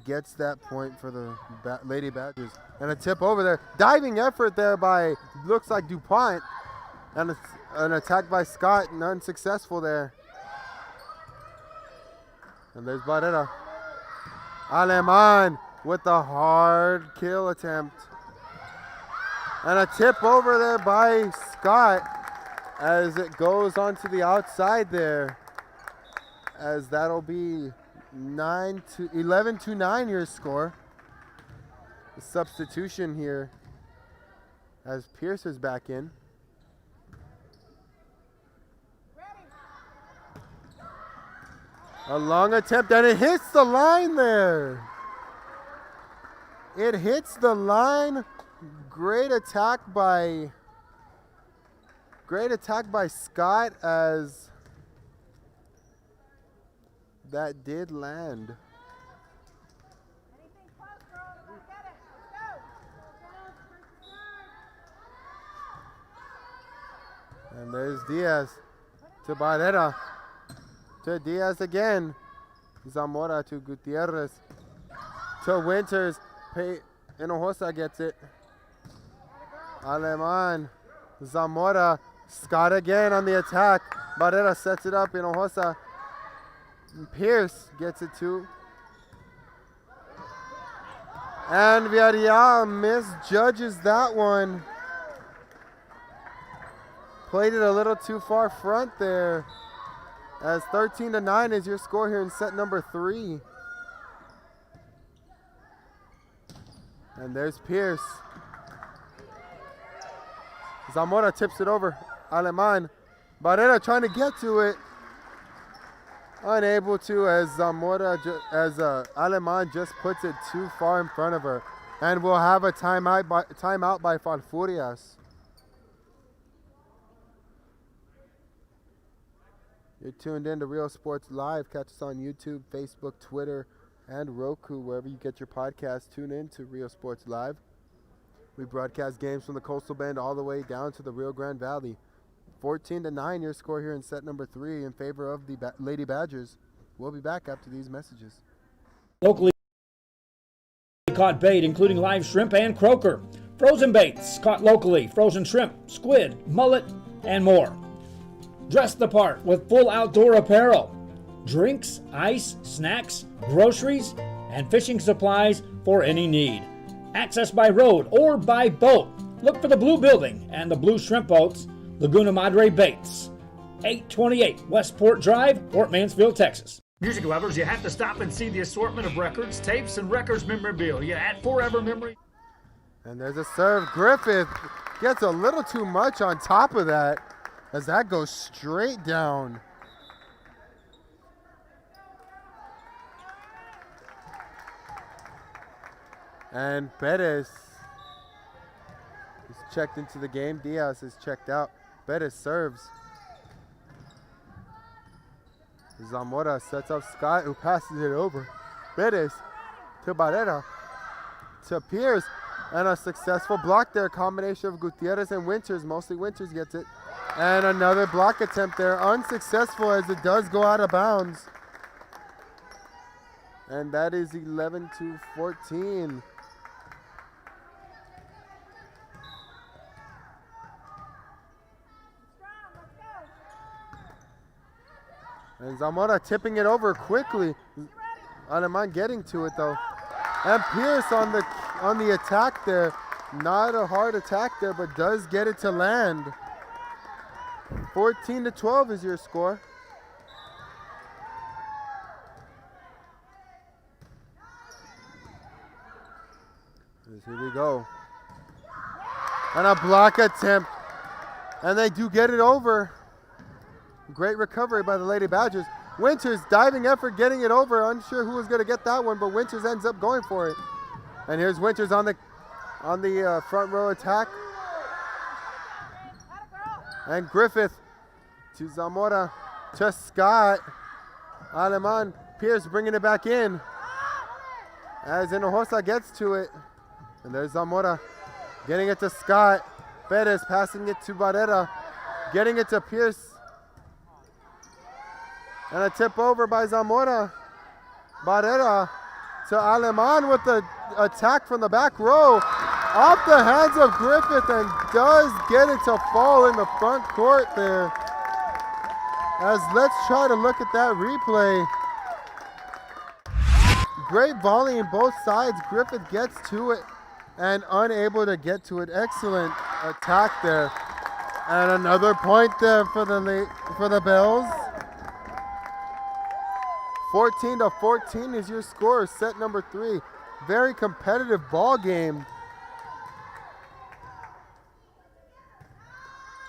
gets that point for the Lady Badgers. And a tip over there. Diving effort there by, looks like DuPont. And an attack by Scott, and unsuccessful there. And there's Barrera. Aleman with the hard kill attempt. And a tip over there by Scott. as it goes onto the outside there, as that'll be 11-9 your score. The substitution here as Pierce is back in. A long attempt, and it hits the line there. It hits the line. Great attack by Scott, as that did land. Anything close, girl, we'll get it. Let's go. And there's Diaz to Barrera. To Diaz again. Zamora to Gutierrez. To Winters. Hinojosa gets it. Aleman. Zamora. Scott again on the attack. Barrera sets it up. Hinojosa. Pierce gets it too. And Villarreal misjudges that one. Played it a little too far front there. As 13-9 is your score here in set number 3. And there's Pierce. Zamora tips it over. Aleman. Barrera trying to get to it. Unable to, as Aleman just puts it too far in front of her. And we'll have a timeout by Falfurrias. You're tuned in to Real Sports Live. Catch us on YouTube, Facebook, Twitter, and Roku. Wherever you get your podcasts, tune in to Real Sports Live. We broadcast games from the Coastal Bend all the way down to the Rio Grande Valley. 14-9 your score here in set number 3 in favor of the Lady Badgers. We'll be back after these messages. Locally caught bait, including live shrimp and croaker. Frozen baits caught locally, frozen shrimp, squid, mullet, and more. Dress the part with full outdoor apparel. Drinks, ice, snacks, groceries, and fishing supplies for any need. Access by road or by boat. Look for the blue building and the blue shrimp boats, Laguna Madre Baits. 828 Westport Drive, Fort Mansfield, Texas. Music lovers, you have to stop and see the assortment of records, tapes, and records memorabilia at Forever Memory. And there's a serve. Griffith gets a little too much on top of that, as that goes straight down. And Perez is checked into the game. Diaz is checked out. Perez serves. Zamora sets up Scott, who passes it over. Perez to Barrera to Pierce. And a successful block there. Combination of Gutierrez and Winters. Mostly Winters gets it. And another block attempt there. Unsuccessful, as it does go out of bounds. And that is 11-14. And Zamora tipping it over quickly. Aleman getting to it though. And Pierce on the attack there. Not a hard attack there, but does get it to land. 14-12 is your score. Here we go. And a block attempt. And they do get it over. Great recovery by the Lady Badgers. Winters diving effort getting it over. Unsure who was going to get that one, but Winters ends up going for it. And here's Winters on the front row attack. And Griffith to Zamora to Scott. Aleman. Pierce bringing it back in as Hinojosa gets to it. And there's Zamora getting it to Scott. Perez passing it to Barrera. Getting it to Pierce. And a tip over by Zamora. Barrera to Aleman with the attack from the back row. Off the hands of Griffith, and does get it to fall in the front court there. As let's try to look at that replay. Great volley on both sides. Griffith gets to it and unable to get to it. Excellent attack there And another point there for the Bills. 14-14 is your score, set number 3. Very competitive ball game.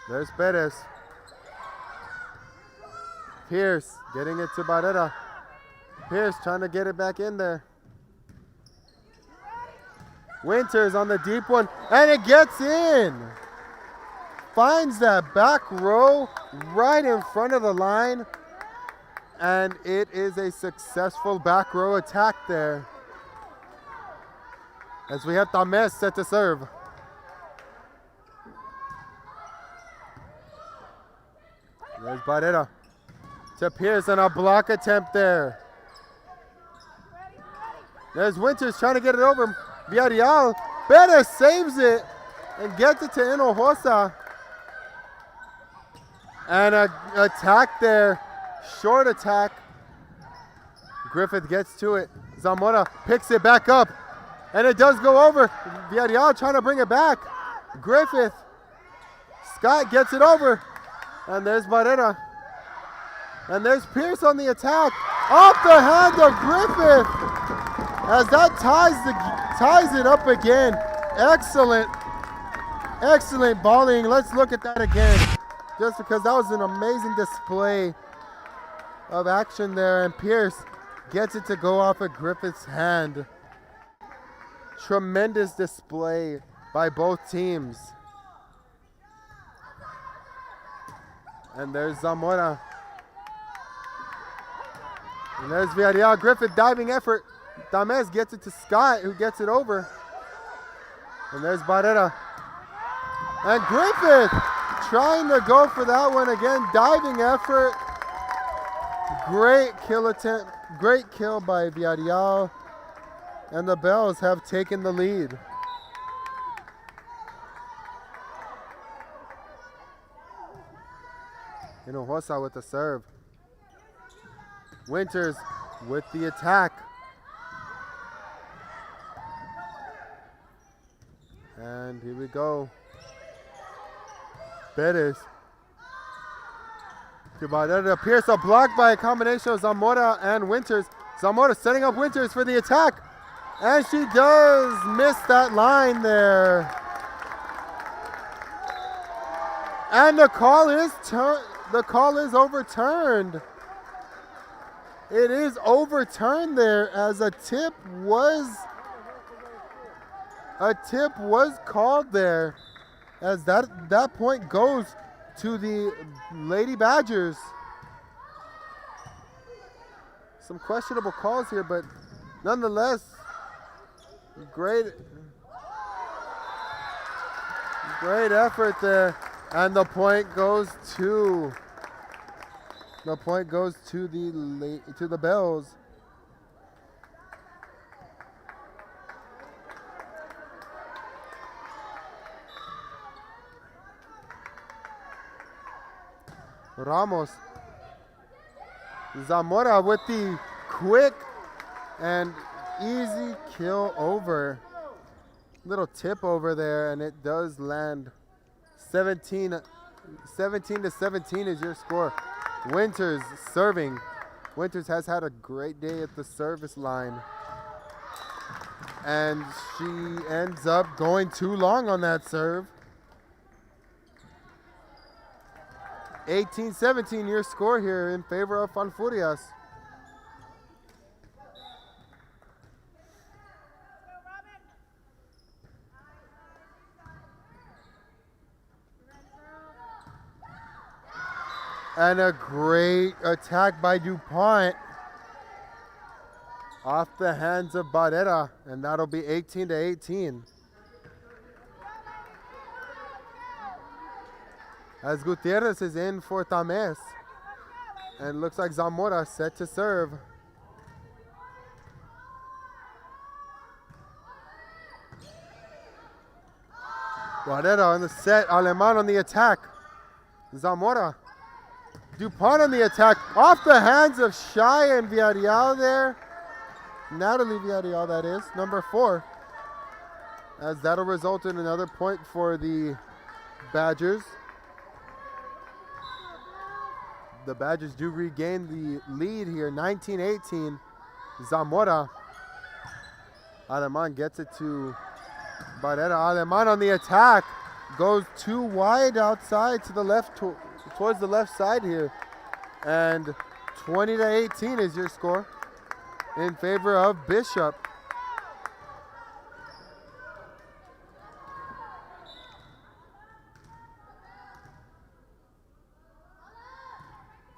There's Perez. Pierce getting it to Barrera. Pierce trying to get it back in there. Winters on the deep one, and it gets in. Finds that back row right in front of the line, and it is a successful back row attack there. As we have Tamés set to serve. There's Barrera to Pierce, and a block attempt there. There's Winters trying to get it over. Villarreal, Perez saves it and gets it to Hinojosa. And an attack there, short attack. Griffith gets to it. Zamora picks it back up, and it does go over. Villarreal trying to bring it back. Griffith, Scott gets it over, and there's Barrera. And there's Pierce on the attack, off the hand of Griffith, as that ties it up again. Excellent balling. Let's look at that again, just because that was an amazing display of action there, and Pierce gets it to go off of Griffith's hand. Tremendous display by both teams. And there's Zamora. And there's Villarreal. Griffith diving effort. Tamés gets it to Scott, who gets it over. And there's Barrera. And Griffith trying to go for that one again. Diving effort. Great kill attempt. Great kill by Villarreal. And the Bells have taken the lead. Hinojosa with the serve. Winters with the attack. And here we go. Perez. To Pierce, a block by a combination of Zamora and Winters. Zamora setting up Winters for the attack. And she does miss that line there. And the call is overturned. It is overturned there, as a tip was called there, as that point goes to the Lady Badgers. Some questionable calls here, but nonetheless, great effort there, and the point goes to the Bells. Ramos. Zamora with the quick and easy kill over. Little tip over there, and it does land. 17 to 17 is your score. Winters serving. Winters has had a great day at the service line, and she ends up going too long on that serve. 18-17 your score here in favor of Falfurrias. And a great attack by DuPont off the hands of Barrera, and that'll be 18-18. As Gutierrez is in for Tamés, and looks like Zamora set to serve. Barrera on the set, Aleman on the attack. Zamora. DuPont on the attack, off the hands of Shai and Villarreal there. Natalie Villarreal, that is, number 4. As that'll result in another point for the Badgers. the Badgers do regain the lead here, 19-18. Zamora. Aleman gets it to Barrera. Aleman on the attack. Goes too wide outside to the left, towards the left side here. And 20-18 is your score in favor of Bishop.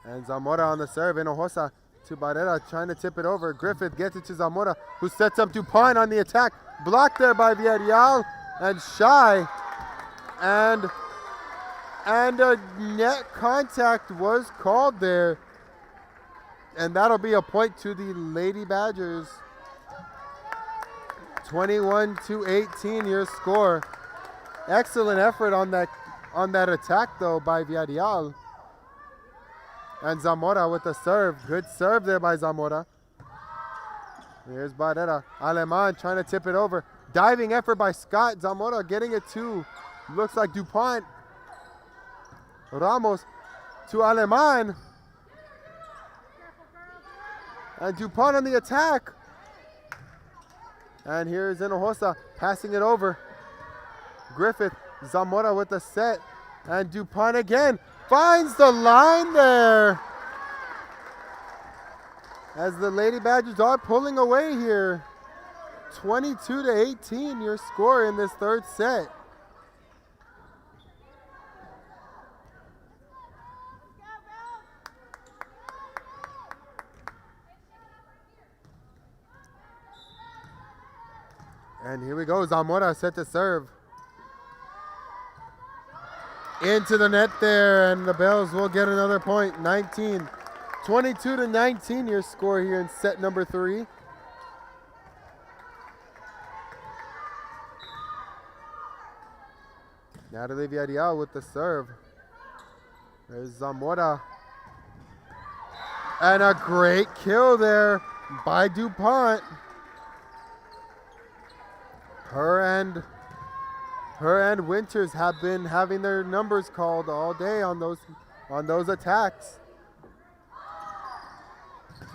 And Zamora on the serve. Hinojosa to Barrera, trying to tip it over. Griffith gets it to Zamora, who sets up Dupont on the attack. Blocked there by Villarreal and Shy. And a net contact was called there. And that'll be a point to the Lady Badgers. 21-18 your score. Excellent effort on that attack though by Villarreal. And Zamora with the serve. Good serve there by Zamora. Here's Barrera. Aleman trying to tip it over. Diving effort by Scott. Zamora getting it to, looks like Dupont. Ramos to Aleman. And Dupont on the attack. And here's Hinojosa passing it over. Griffith, Zamora with the set. And Dupont again. Finds the line there. As the Lady Badgers are pulling away here. 22-18 your score in this third set. And here we go, Zamora set to serve. Into the net there, and the Bells will get another point. 22-19 your score here in set number 3. Natalie Villarreal with the serve. There's Zamora. And a great kill there by Dupont. Her and Winters have been having their numbers called all day on those attacks.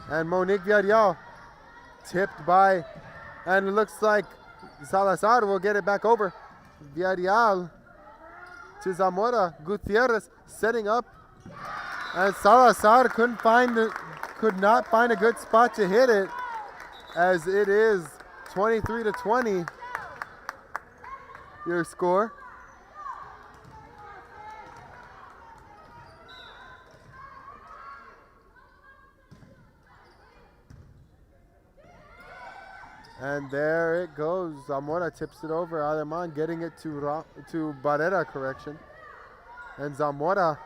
And Monique Villarreal tipped by, and it looks like Salazar will get it back over. Villarreal to Zamora. Gutierrez setting up, and Salazar could not find a good spot to hit it, as it is 23-20. Your score. And there it goes. Zamora tips it over. Aleman getting it to Barrera, correction. And Zamora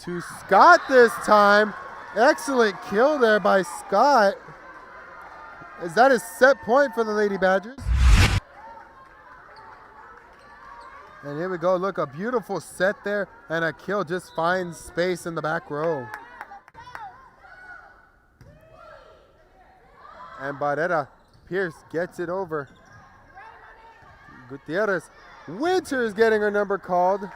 to Scott this time. Excellent kill there by Scott. Is that his set point for the Lady Badgers? And here we go, look, a beautiful set there, and a kill just finds space in the back row. And Barrera, Pierce gets it over. Gutierrez, Winters getting her number called.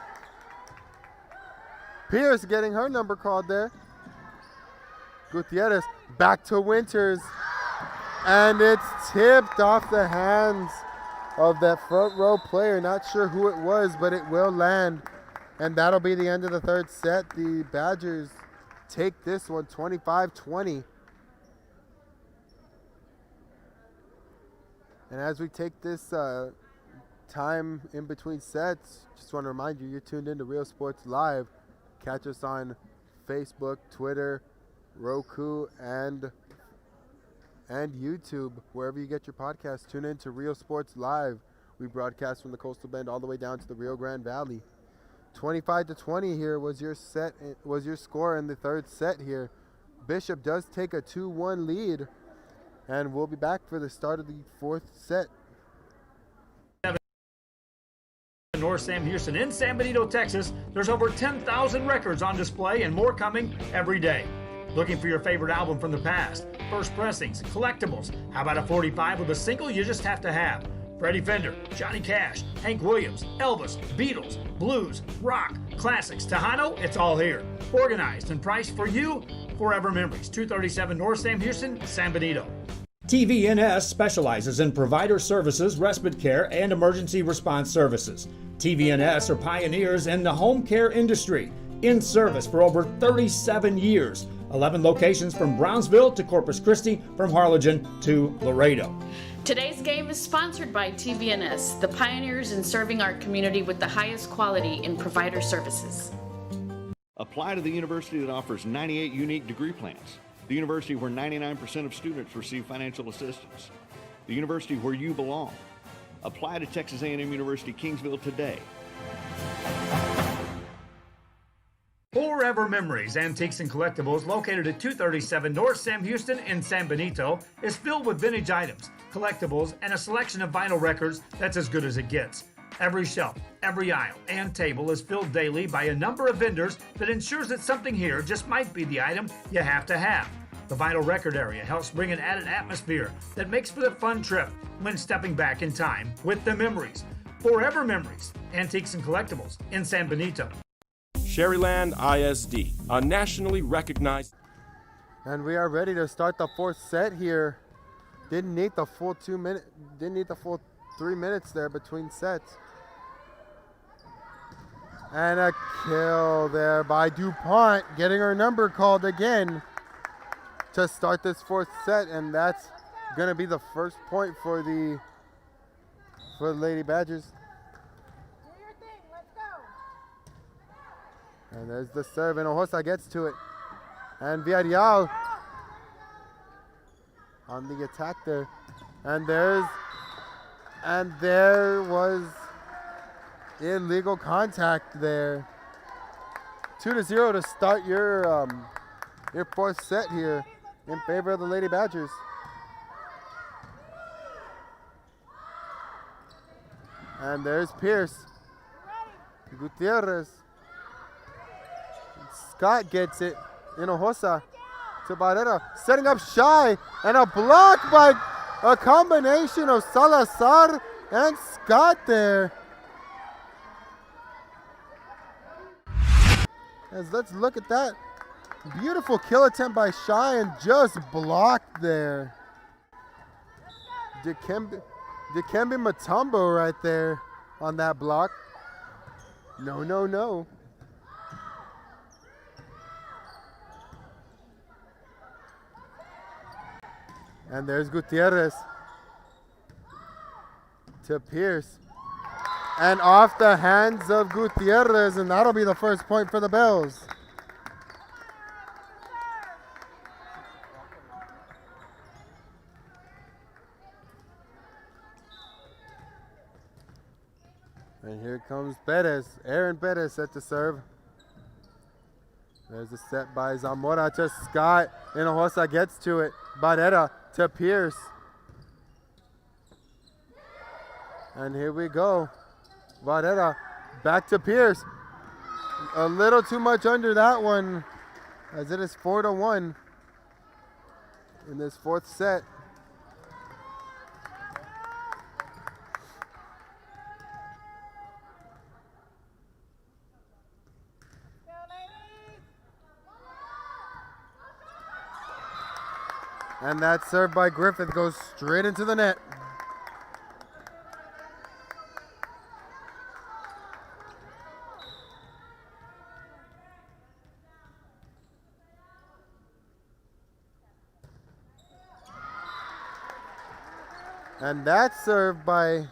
Pierce getting her number called there. Gutierrez, back to Winters. And it's tipped off the hands of that front row player. Not sure who it was, but it will land. And that'll be the end of the third set. The Badgers take this one 25-20. And as we take this time in between sets, just want to remind you, you're tuned into Real Sports Live. Catch us on Facebook, Twitter, Roku, and YouTube, wherever you get your podcasts. Tune in to Real Sports Live. We broadcast from the Coastal Bend all the way down to the Rio Grande Valley. 25-20 here was your score in the third set here. Bishop does take a 2-1 lead, and we'll be back for the start of the fourth set. North Sam Houston in San Benito, Texas. There's over 10,000 records on display and more coming every day. Looking for your favorite album from the past? First pressings, collectibles. How about a 45 with a single you just have to have? Freddie Fender, Johnny Cash, Hank Williams, Elvis, Beatles, blues, rock, Classics, Tejano, it's all here. Organized and priced for you. Forever Memories, 237 North Sam Houston, San Benito. TVNS specializes in provider services, respite care, and emergency response services. TVNS are pioneers in the home care industry, in service for over 37 years. 11 locations from Brownsville to Corpus Christi, from Harlingen to Laredo. Today's game is sponsored by TVNS, the pioneers in serving our community with the highest quality in provider services. Apply to the university that offers 98 unique degree plans. The university where 99% of students receive financial assistance. The university where you belong. Apply to Texas A&M University Kingsville today. Forever Memories, Antiques and Collectibles, located at 237 North Sam Houston in San Benito, is filled with vintage items, collectibles, and a selection of vinyl records that's as good as it gets. Every shelf, every aisle, and table is filled daily by a number of vendors that ensures that something here just might be the item you have to have. The vinyl record area helps bring an added atmosphere that makes for the fun trip when stepping back in time with the memories. Forever Memories, Antiques and Collectibles in San Benito. Sherryland ISD, a nationally recognized. And we are ready to start the fourth set here. Didn't need the full 2 minutes, didn't need the full 3 minutes there between sets. And a kill there by DuPont, getting her number called again to start this fourth set, and that's gonna be the first point for the Lady Badgers. Do your thing. Let's go. And there's the serve, and Ojosa gets to it. And Villarreal on the attack there. And there was illegal contact there. 2-0 to start your fourth set here in favor of the Lady Badgers. And there's Pierce. Gutierrez. Scott gets it. Hinojosa to Barrera. Setting up Shy. And a block by a combination of Salazar and Scott there. As let's look at that. Beautiful kill attempt by Shy and just blocked there. Dikembe Mutombo right there on that block. No, no, no. And there's Gutierrez to Pierce. And off the hands of Gutierrez, and that'll be the first point for the Bells. And here comes Perez, Aaron Perez at the serve. There's a set by Zamora to Scott. Hinojosa gets to it. Barrera to Pierce. And here we go. Barrera back to Pierce. A little too much under that one, as it is 4-1 in this fourth set. And that serve by Griffith goes straight into the net. And that serve by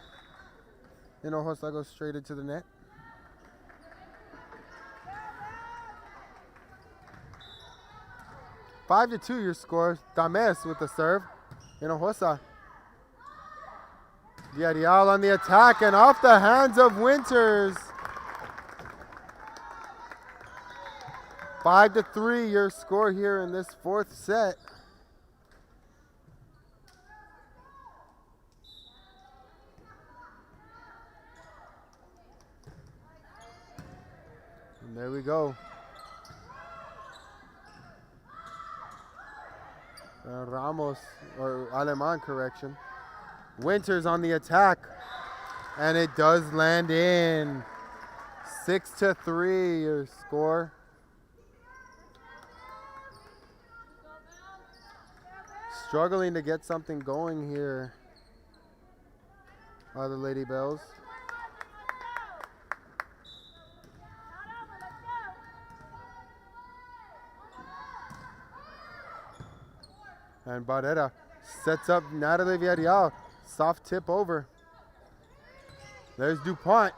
Hinojosa goes straight into the net. Five to 2 your score. Dames with the serve. Hinojosa. Villarreal on the attack and off the hands of Winters. 5 to 3 your score here in this fourth set. And there we go. Ramos, or Aleman, correction. Winters on the attack, and it does land in. 6-3 your score. Struggling to get something going here are the Lady Bells. And Barrera sets up Natalie Villarreal. Soft tip over. There's DuPont.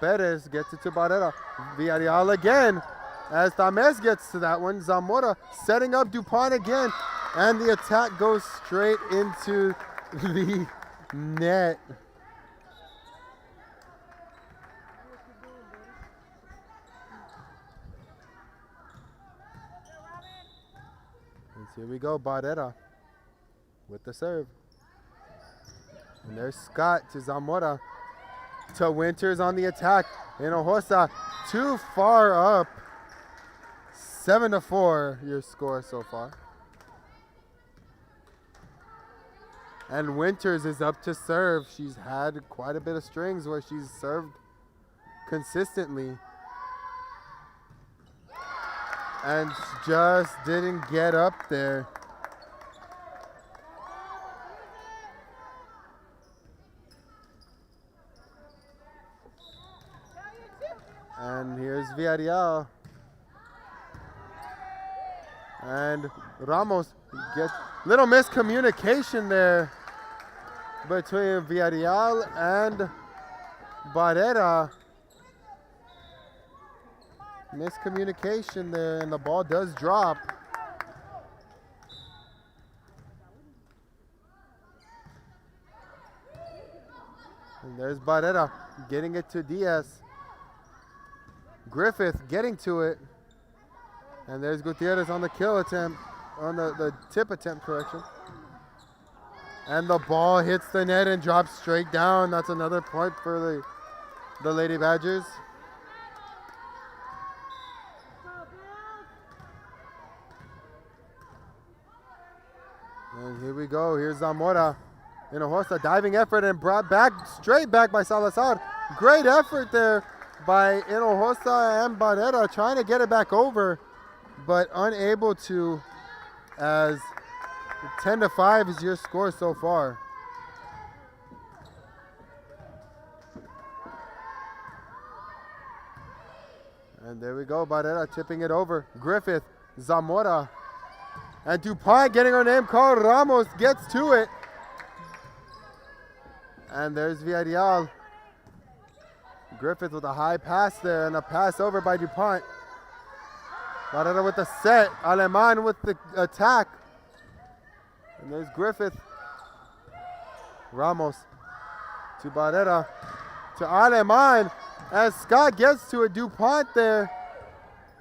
Perez gets it to Barrera. Villarreal again. As Tamez gets to that one, Zamora setting up DuPont again. And the attack goes straight into the net. And here we go, Barrera with the serve. And there's Scott to Zamora. To Winters on the attack. Hinojosa too far up. 7-4 your score so far. And Winters is up to serve. She's had quite a bit of strings where she's served consistently. And just didn't get up there. And here's Villarreal. And Ramos gets little miscommunication there between Villarreal and Barrera. Miscommunication there, and the ball does drop. And there's Barrera getting it to Diaz. Griffith getting to it. And there's Gutierrez on the kill attempt, on the tip attempt, correction. And the ball hits the net and drops straight down. That's another point for the Lady Badgers. And here we go. Here's Zamora. Hinojosa diving effort and brought back, straight back by Salazar. Great effort there by Hinojosa and Barrera trying to get it back over, but unable to, as 10-5 is your score so far. And there we go, Barrera tipping it over. Griffith, Zamora, and DuPont getting her name called. Ramos gets to it. And there's Villarreal. Griffith with a high pass there and a pass over by DuPont. Barrera with the set. Aleman with the attack. And there's Griffith. Ramos to Barrera. To Aleman. As Scott gets to it, DuPont there.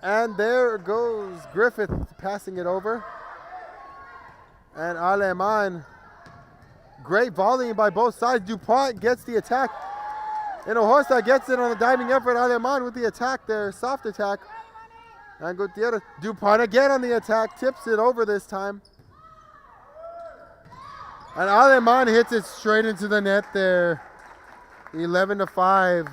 And there goes Griffith passing it over. And Aleman. Great volleying by both sides. DuPont gets the attack. Hinojosa gets it on the diving effort. Aleman with the attack there. Soft attack. And Gutierrez. DuPont again on the attack. Tips it over this time. And Aleman hits it straight into the net there. 11-5.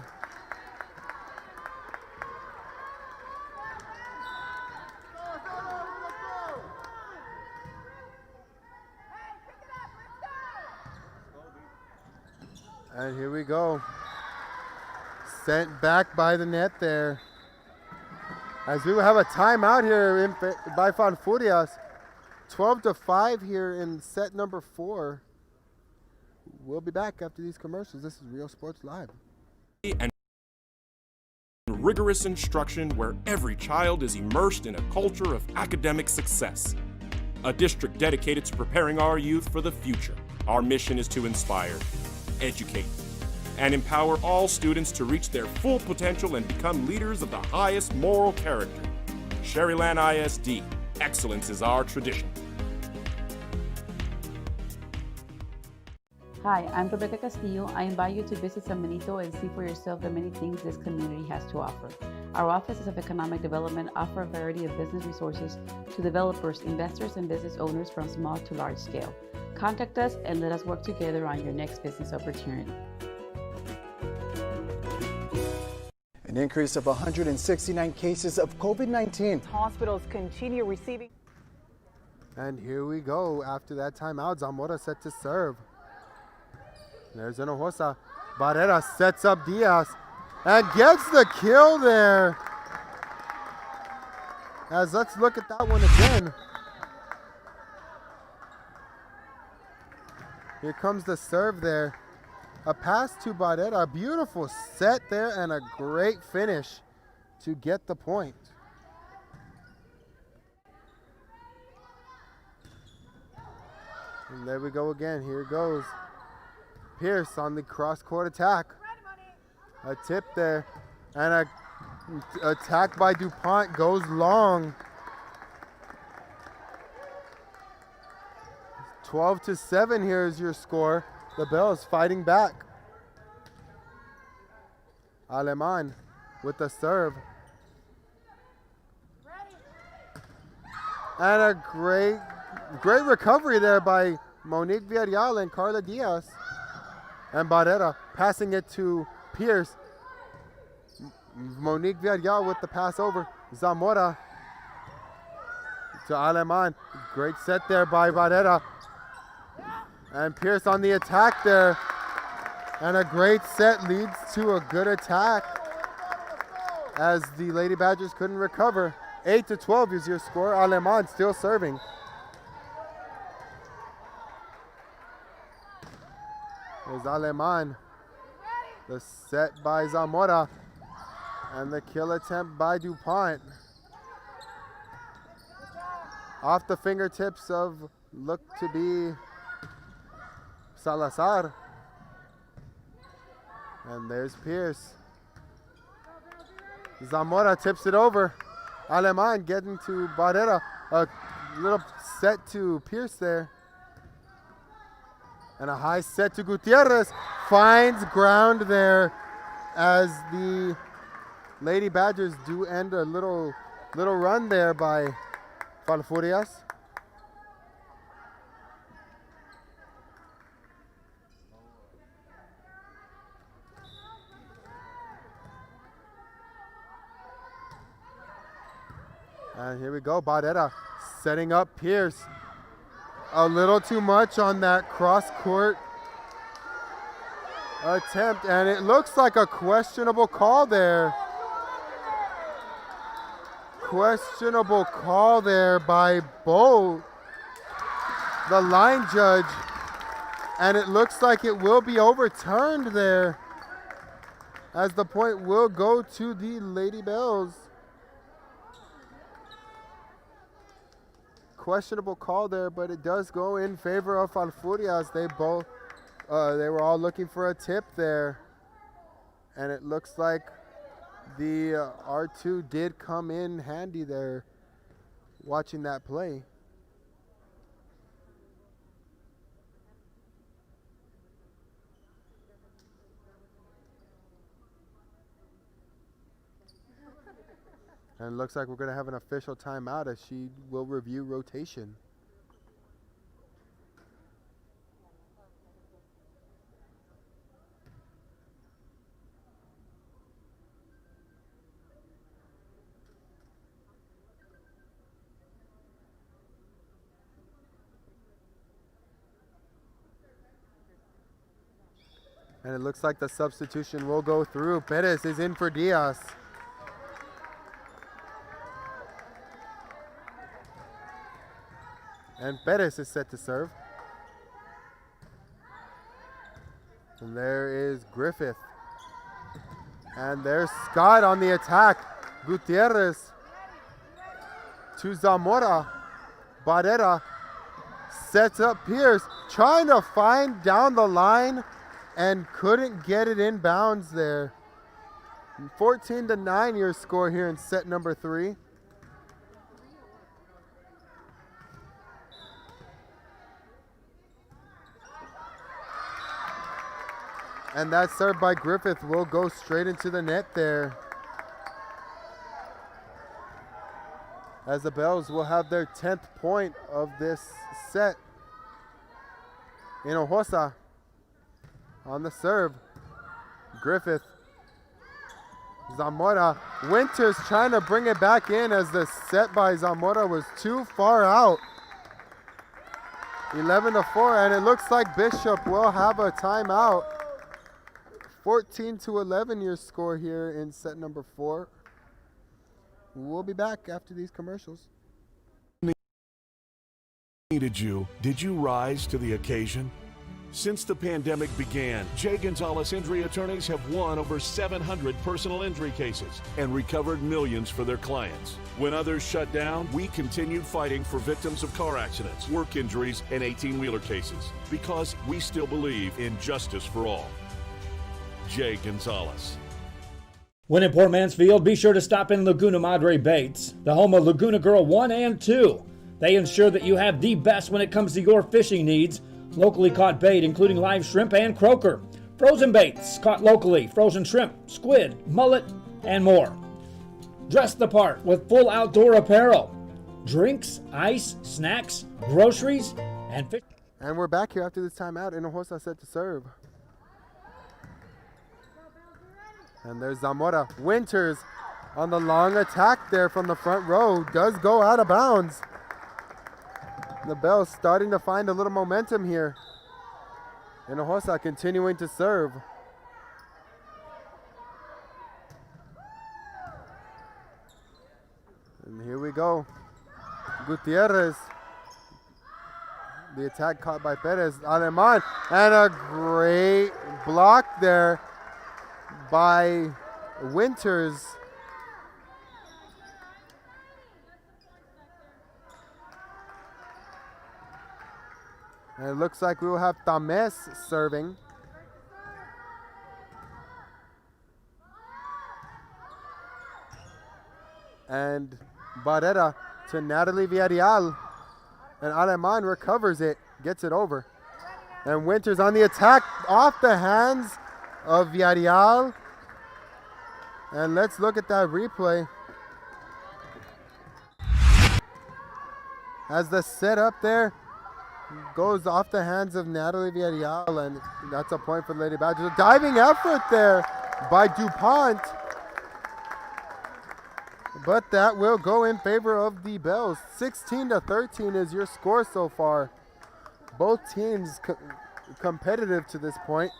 And here we go. Sent back by the net there. As we will have a timeout here by Falfurrias. 12-5 here in set number 4. We'll be back after these commercials. This is Real Sports Live. And rigorous instruction where every child is immersed in a culture of academic success. A district dedicated to preparing our youth for the future. Our mission is to inspire, educate, and empower all students to reach their full potential and become leaders of the highest moral character. Sherryland ISD, excellence is our tradition. Hi, I'm Rebecca Castillo. I invite you to visit San Benito and see for yourself the many things this community has to offer. Our offices of economic development offer a variety of business resources to developers, investors, and business owners from small to large scale. Contact us and let us work together on your next business opportunity. An increase of 169 cases of COVID-19. Hospitals continue receiving. And here we go. After that timeout, Zamora set to serve. There's Hinojosa. Barrera sets up Diaz and gets the kill there. As let's look at that one again. Here comes the serve there. A pass to Barrera. A beautiful set there and a great finish to get the point. And there we go again. Here goes Pierce on the cross-court attack. A tip there. And a attack by DuPont goes long. 12-7 here is your score. The Bells fighting back. Aleman with the serve. And a great recovery there by Monique Villarreal and Carla Diaz. And Barrera passing it to Pierce. Monique Villarreal with the pass over. Zamora to Aleman. Great set there by Barrera. And Pierce on the attack there. And a great set leads to a good attack as the Lady Badgers couldn't recover. 8-12 is your score. Aleman still serving. There's Aleman. The set by Zamora. And the kill attempt by DuPont. Off the fingertips of look to be Salazar. And there's Pierce. Zamora tips it over. Aleman getting to Barrera. A little set to Pierce there. And a high set to Gutierrez. Finds ground there as the Lady Badgers do end a little run there by Falfurrias. And here we go, Barrera setting up Pierce. A little too much on that cross-court attempt, and it looks like a questionable call there. Questionable call there by both the line judge, and it looks like it will be overturned there as the point will go to the Lady Bells. Questionable call there, but it does go in favor of Falfurrias. They were all looking for a tip there, and it looks like the R2 did come in handy there watching that play. And it looks like we're going to have an official timeout as she will review rotation. And it looks like the substitution will go through. Perez is in for Diaz. And Perez is set to serve. And there is Griffith. And there's Scott on the attack. Gutierrez to Zamora. Barrera sets up Pierce, trying to find down the line and couldn't get it in bounds there. 14-9 your score here in set number 3. And that serve by Griffith will go straight into the net there. As the Bells will have their 10th point of this set. Hinojosa on the serve. Griffith. Zamora. Winters trying to bring it back in as the set by Zamora was too far out. 11-4, and it looks like Bishop will have a timeout. 14-11 your score here in set number 4. We'll be back after these commercials. Needed you. Did you rise to the occasion? Since the pandemic began, J. Gonzalez Injury Attorneys have won over 700 personal injury cases and recovered millions for their clients. When others shut down, we continued fighting for victims of car accidents, work injuries, and 18-wheeler cases because we still believe in justice for all. J. Gonzalez. When in Port Mansfield, be sure to stop in Laguna Madre Baits, the home of Laguna Girl 1 and 2. They ensure that you have the best when it comes to your fishing needs. Locally caught bait, including live shrimp and croaker. Frozen baits, caught locally, frozen shrimp, squid, mullet, and more. Dress the part with full outdoor apparel. Drinks, ice, snacks, groceries, and fish. And we're back here after this timeout. Hinojosa set to serve. And there's Zamora. Winters on the long attack there from the front row. Does go out of bounds. The Bells starting to find a little momentum here. Hinojosa continuing to serve. And here we go. Gutierrez. The attack caught by Perez. Aleman. And a great block there by Winters. And it looks like we will have Tames serving. And Barrera to Natalie Villarreal. And Aleman recovers it, gets it over. And Winters on the attack off the hands of Villarreal. And let's look at that replay. As the setup there goes off the hands of Natalie Villarreal, and that's a point for the Lady Badgers. A diving effort there by DuPont. But that will go in favor of the Bells. 16-13 is your score so far. Both teams competitive to this point.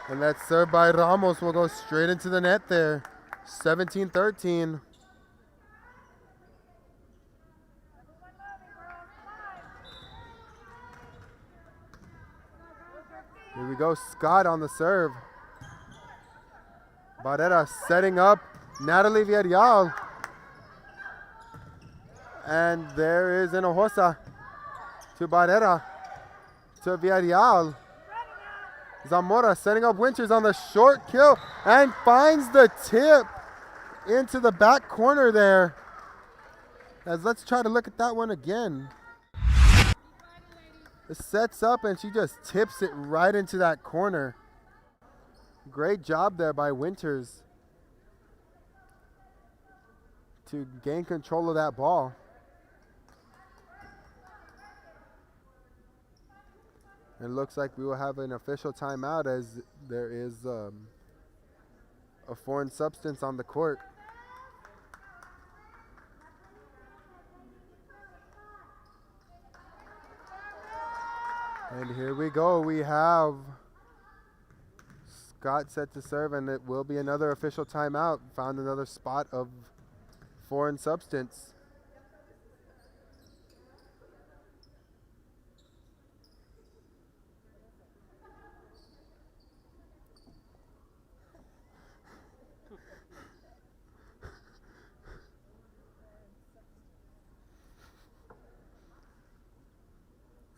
And that serve by Ramos will go straight into the net there. 17-13. Here we go, Scott on the serve. Barrera setting up Natalie Villarreal. And there is Hinojosa to Barrera, to Villarreal. Zamora setting up Winters on the short kill and finds the tip into the back corner there. As let's try to look at that one again. It sets up and she just tips it right into that corner. Great job there by Winters to gain control of that ball. It looks like we will have an official timeout as there is a foreign substance on the court. And here we go. We have Scott set to serve, and it will be another official timeout. Found another spot of foreign substance.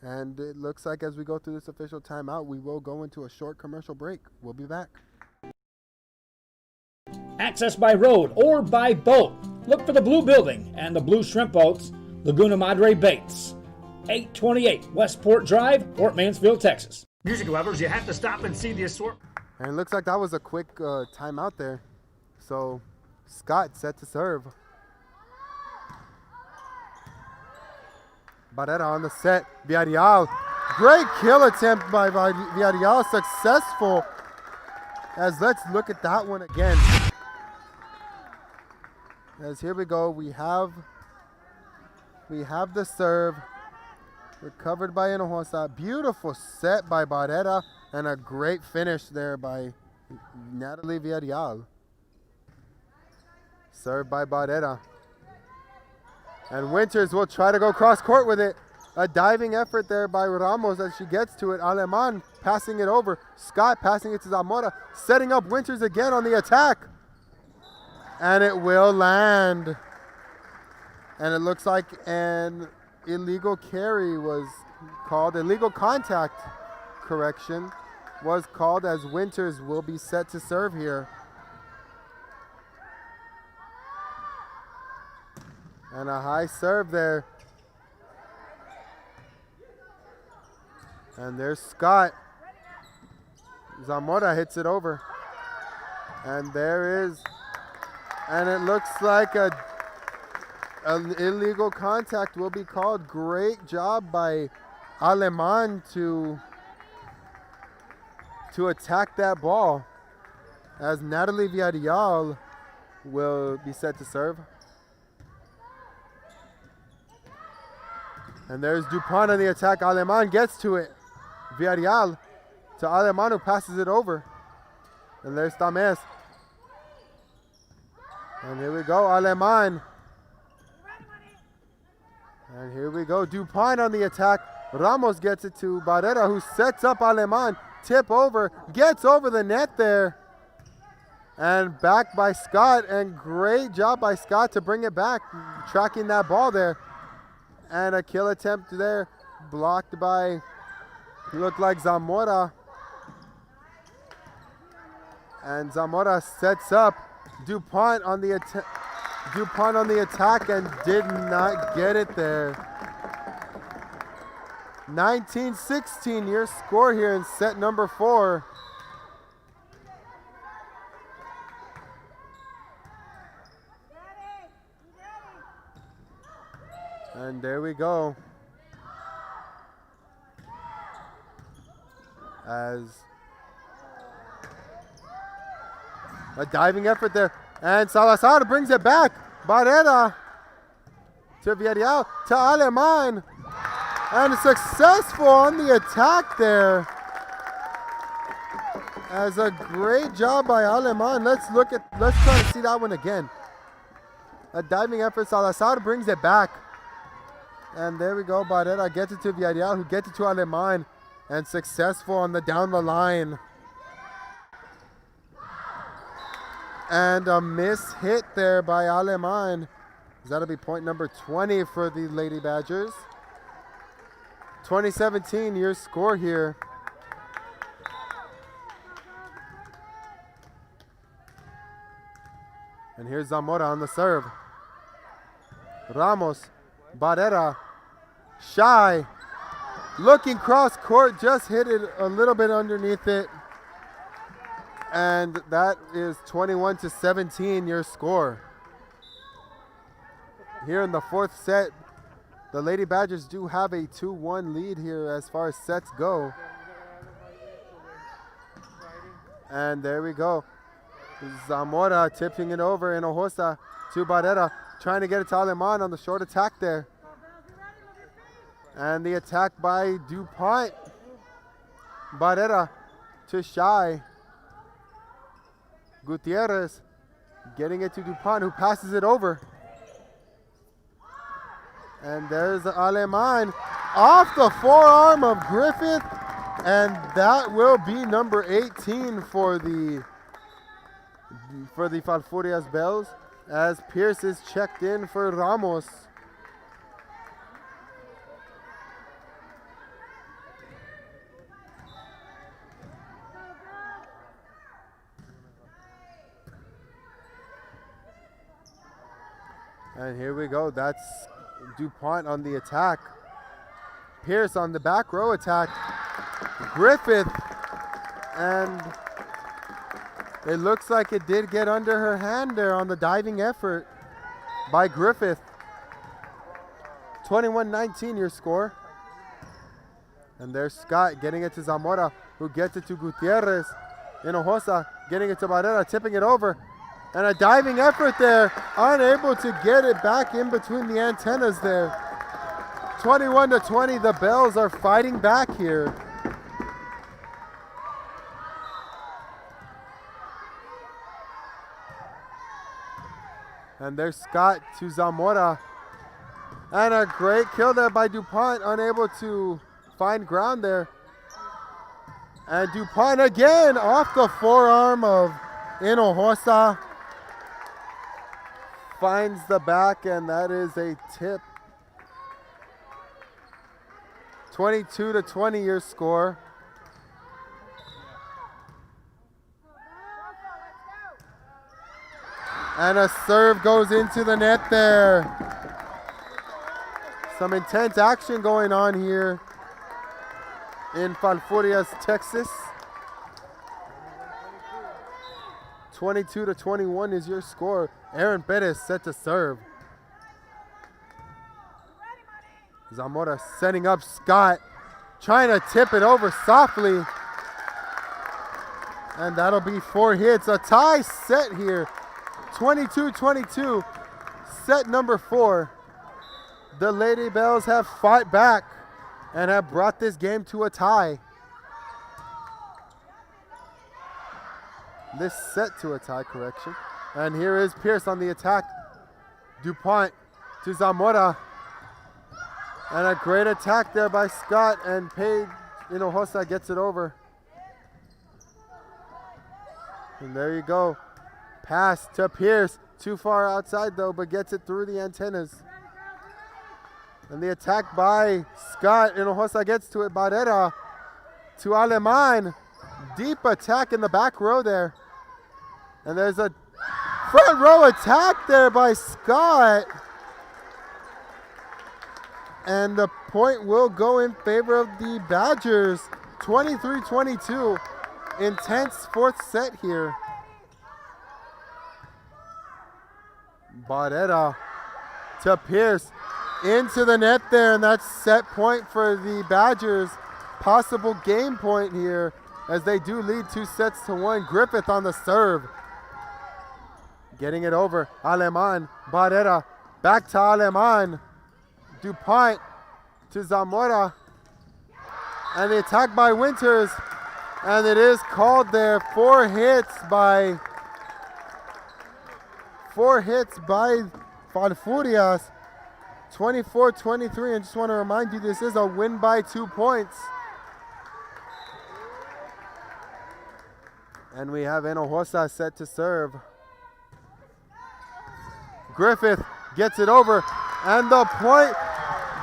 And it looks like as we go through this official timeout, we will go into a short commercial break. We'll be back. Access by road or by boat. Look for the blue building and the blue shrimp boats, Laguna Madre Baits. 828 Westport Drive, Port Mansfield, Texas. Music lovers, you have to stop and see the assortment. And it looks like that was a quick timeout there. So Scott set to serve. Barrera on the set. Villarreal Great kill attempt by Villarreal, successful. As let's look at that one again. As here we go, we have the serve. Recovered by Hinojosa. Beautiful set by Barrera and a great finish there by Natalie Villarreal. Served by Barrera. And Winters will try to go cross court with it. A diving effort there by Ramos as she gets to it. Aleman passing it over. Scott passing it to Zamora. Setting up Winters again on the attack. And it will land. And it looks like an illegal carry was called. Illegal contact correction was called as Winters will be set to serve here. And a high serve there. And there's Scott. Zamora hits it over. And there is, and it looks like an illegal contact will be called. Great job by Aleman to attack that ball as Natalie Villarreal will be set to serve. And there's Dupont on the attack. Aleman gets to it. Villarreal to Aleman, who passes it over. And there's Tamés. And here we go, Aleman. And here we go, Dupont on the attack. Ramos gets it to Barrera, who sets up Aleman. Tip over, gets over the net there. And back by Scott, and great job by Scott to bring it back, tracking that ball there. And a kill attempt there, blocked by, looked like Zamora. And Zamora sets up Dupont on the attack and did not get it there. 19-16 your score here in set number 4. And there we go. As a diving effort there. And Salazar brings it back. Barrera to Villarreal, to Aleman. And successful on the attack there. As a great job by Aleman. Let's try to see that one again. A diving effort, Salazar brings it back. And there we go, Barrera gets it to Villarreal, who gets it to Aleman. And successful on the down the line. And a miss hit there by Aleman. That'll be point number 20 for the Lady Badgers. 2017, your score here. And here's Zamora on the serve. Ramos, Barrera, shy. Looking cross court, just hit it a little bit underneath it. And that is 21-17 your score. Here in the 4th set, the Lady Badgers do have a 2-1 lead here as far as sets go. And there we go. Zamora tipping it over, Hinojosa to Barrera, trying to get it to Aleman on the short attack there. And the attack by Dupont. Barrera to Shy. Gutierrez getting it to Dupont, who passes it over. And there's Aleman off the forearm of Griffith. And that will be number 18 for the Falfurrias Bells, as Pierce is checked in for Ramos. And here we go. That's Dupont on the attack. Pierce on the back row attack. Griffith. And it looks like it did get under her hand there on the diving effort by Griffith. 21-19 your score. And there's Scott getting it to Zamora, who gets it to Gutierrez. Hinojosa getting it to Barrera, tipping it over. And a diving effort there, unable to get it back in between the antennas there. 21-20, the Bells are fighting back here. And there's Scott to Zamora. And a great kill there by DuPont, unable to find ground there. And DuPont again off the forearm of Hinojosa. Finds the back, and that is a tip. 22-20 your score. And a serve goes into the net there. Some intense action going on here in Falfurrias, Texas. 22-21 is your score. Aaron Perez set to serve. Zamora setting up Scott, trying to tip it over softly. And that'll be 4 hits. A tie set here. 22-22, set number 4. The Lady Bells have fought back and have brought this game to a tie. This set to a tie, correction. And here is Pierce on the attack. DuPont to Zamora. And a great attack there by Scott, and Paige Hinojosa gets it over. And there you go. Pass to Pierce. Too far outside though, but gets it through the antennas. And the attack by Scott. Hinojosa gets to it. Barrera to Aleman. Deep attack in the back row there. And there's a front row attack there by Scott. And the point will go in favor of the Badgers. 23-22. Intense 4th set here. Barrera to Pierce. Into the net there, and that's set point for the Badgers. Possible game point here as they do lead 2-1. Griffith on the serve. Getting it over. Aleman. Barrera. Back to Aleman. DuPont to Zamora. And the attack by Winters. And it is called there. 4 hits by Falfurrias. 24-23. I just want to remind you, this is a win by 2 points. And we have Hinojosa set to serve. Griffith gets it over, and the point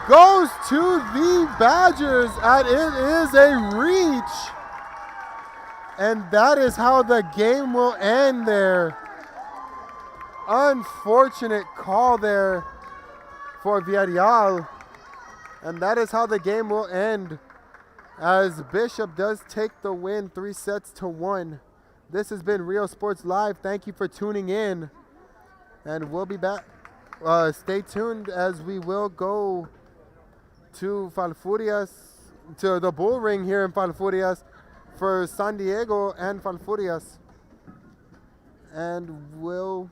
goes to the Badgers, and it is a reach. And that is how the game will end there. Unfortunate call there for Villarreal. And that is how the game will end, as Bishop does take the win 3-1. This has been Real Sports Live. Thank you for tuning in. And we'll be back. Stay tuned as we will go to Falfurrias, to the Bull Ring here in Falfurrias for San Diego and Falfurrias. And we'll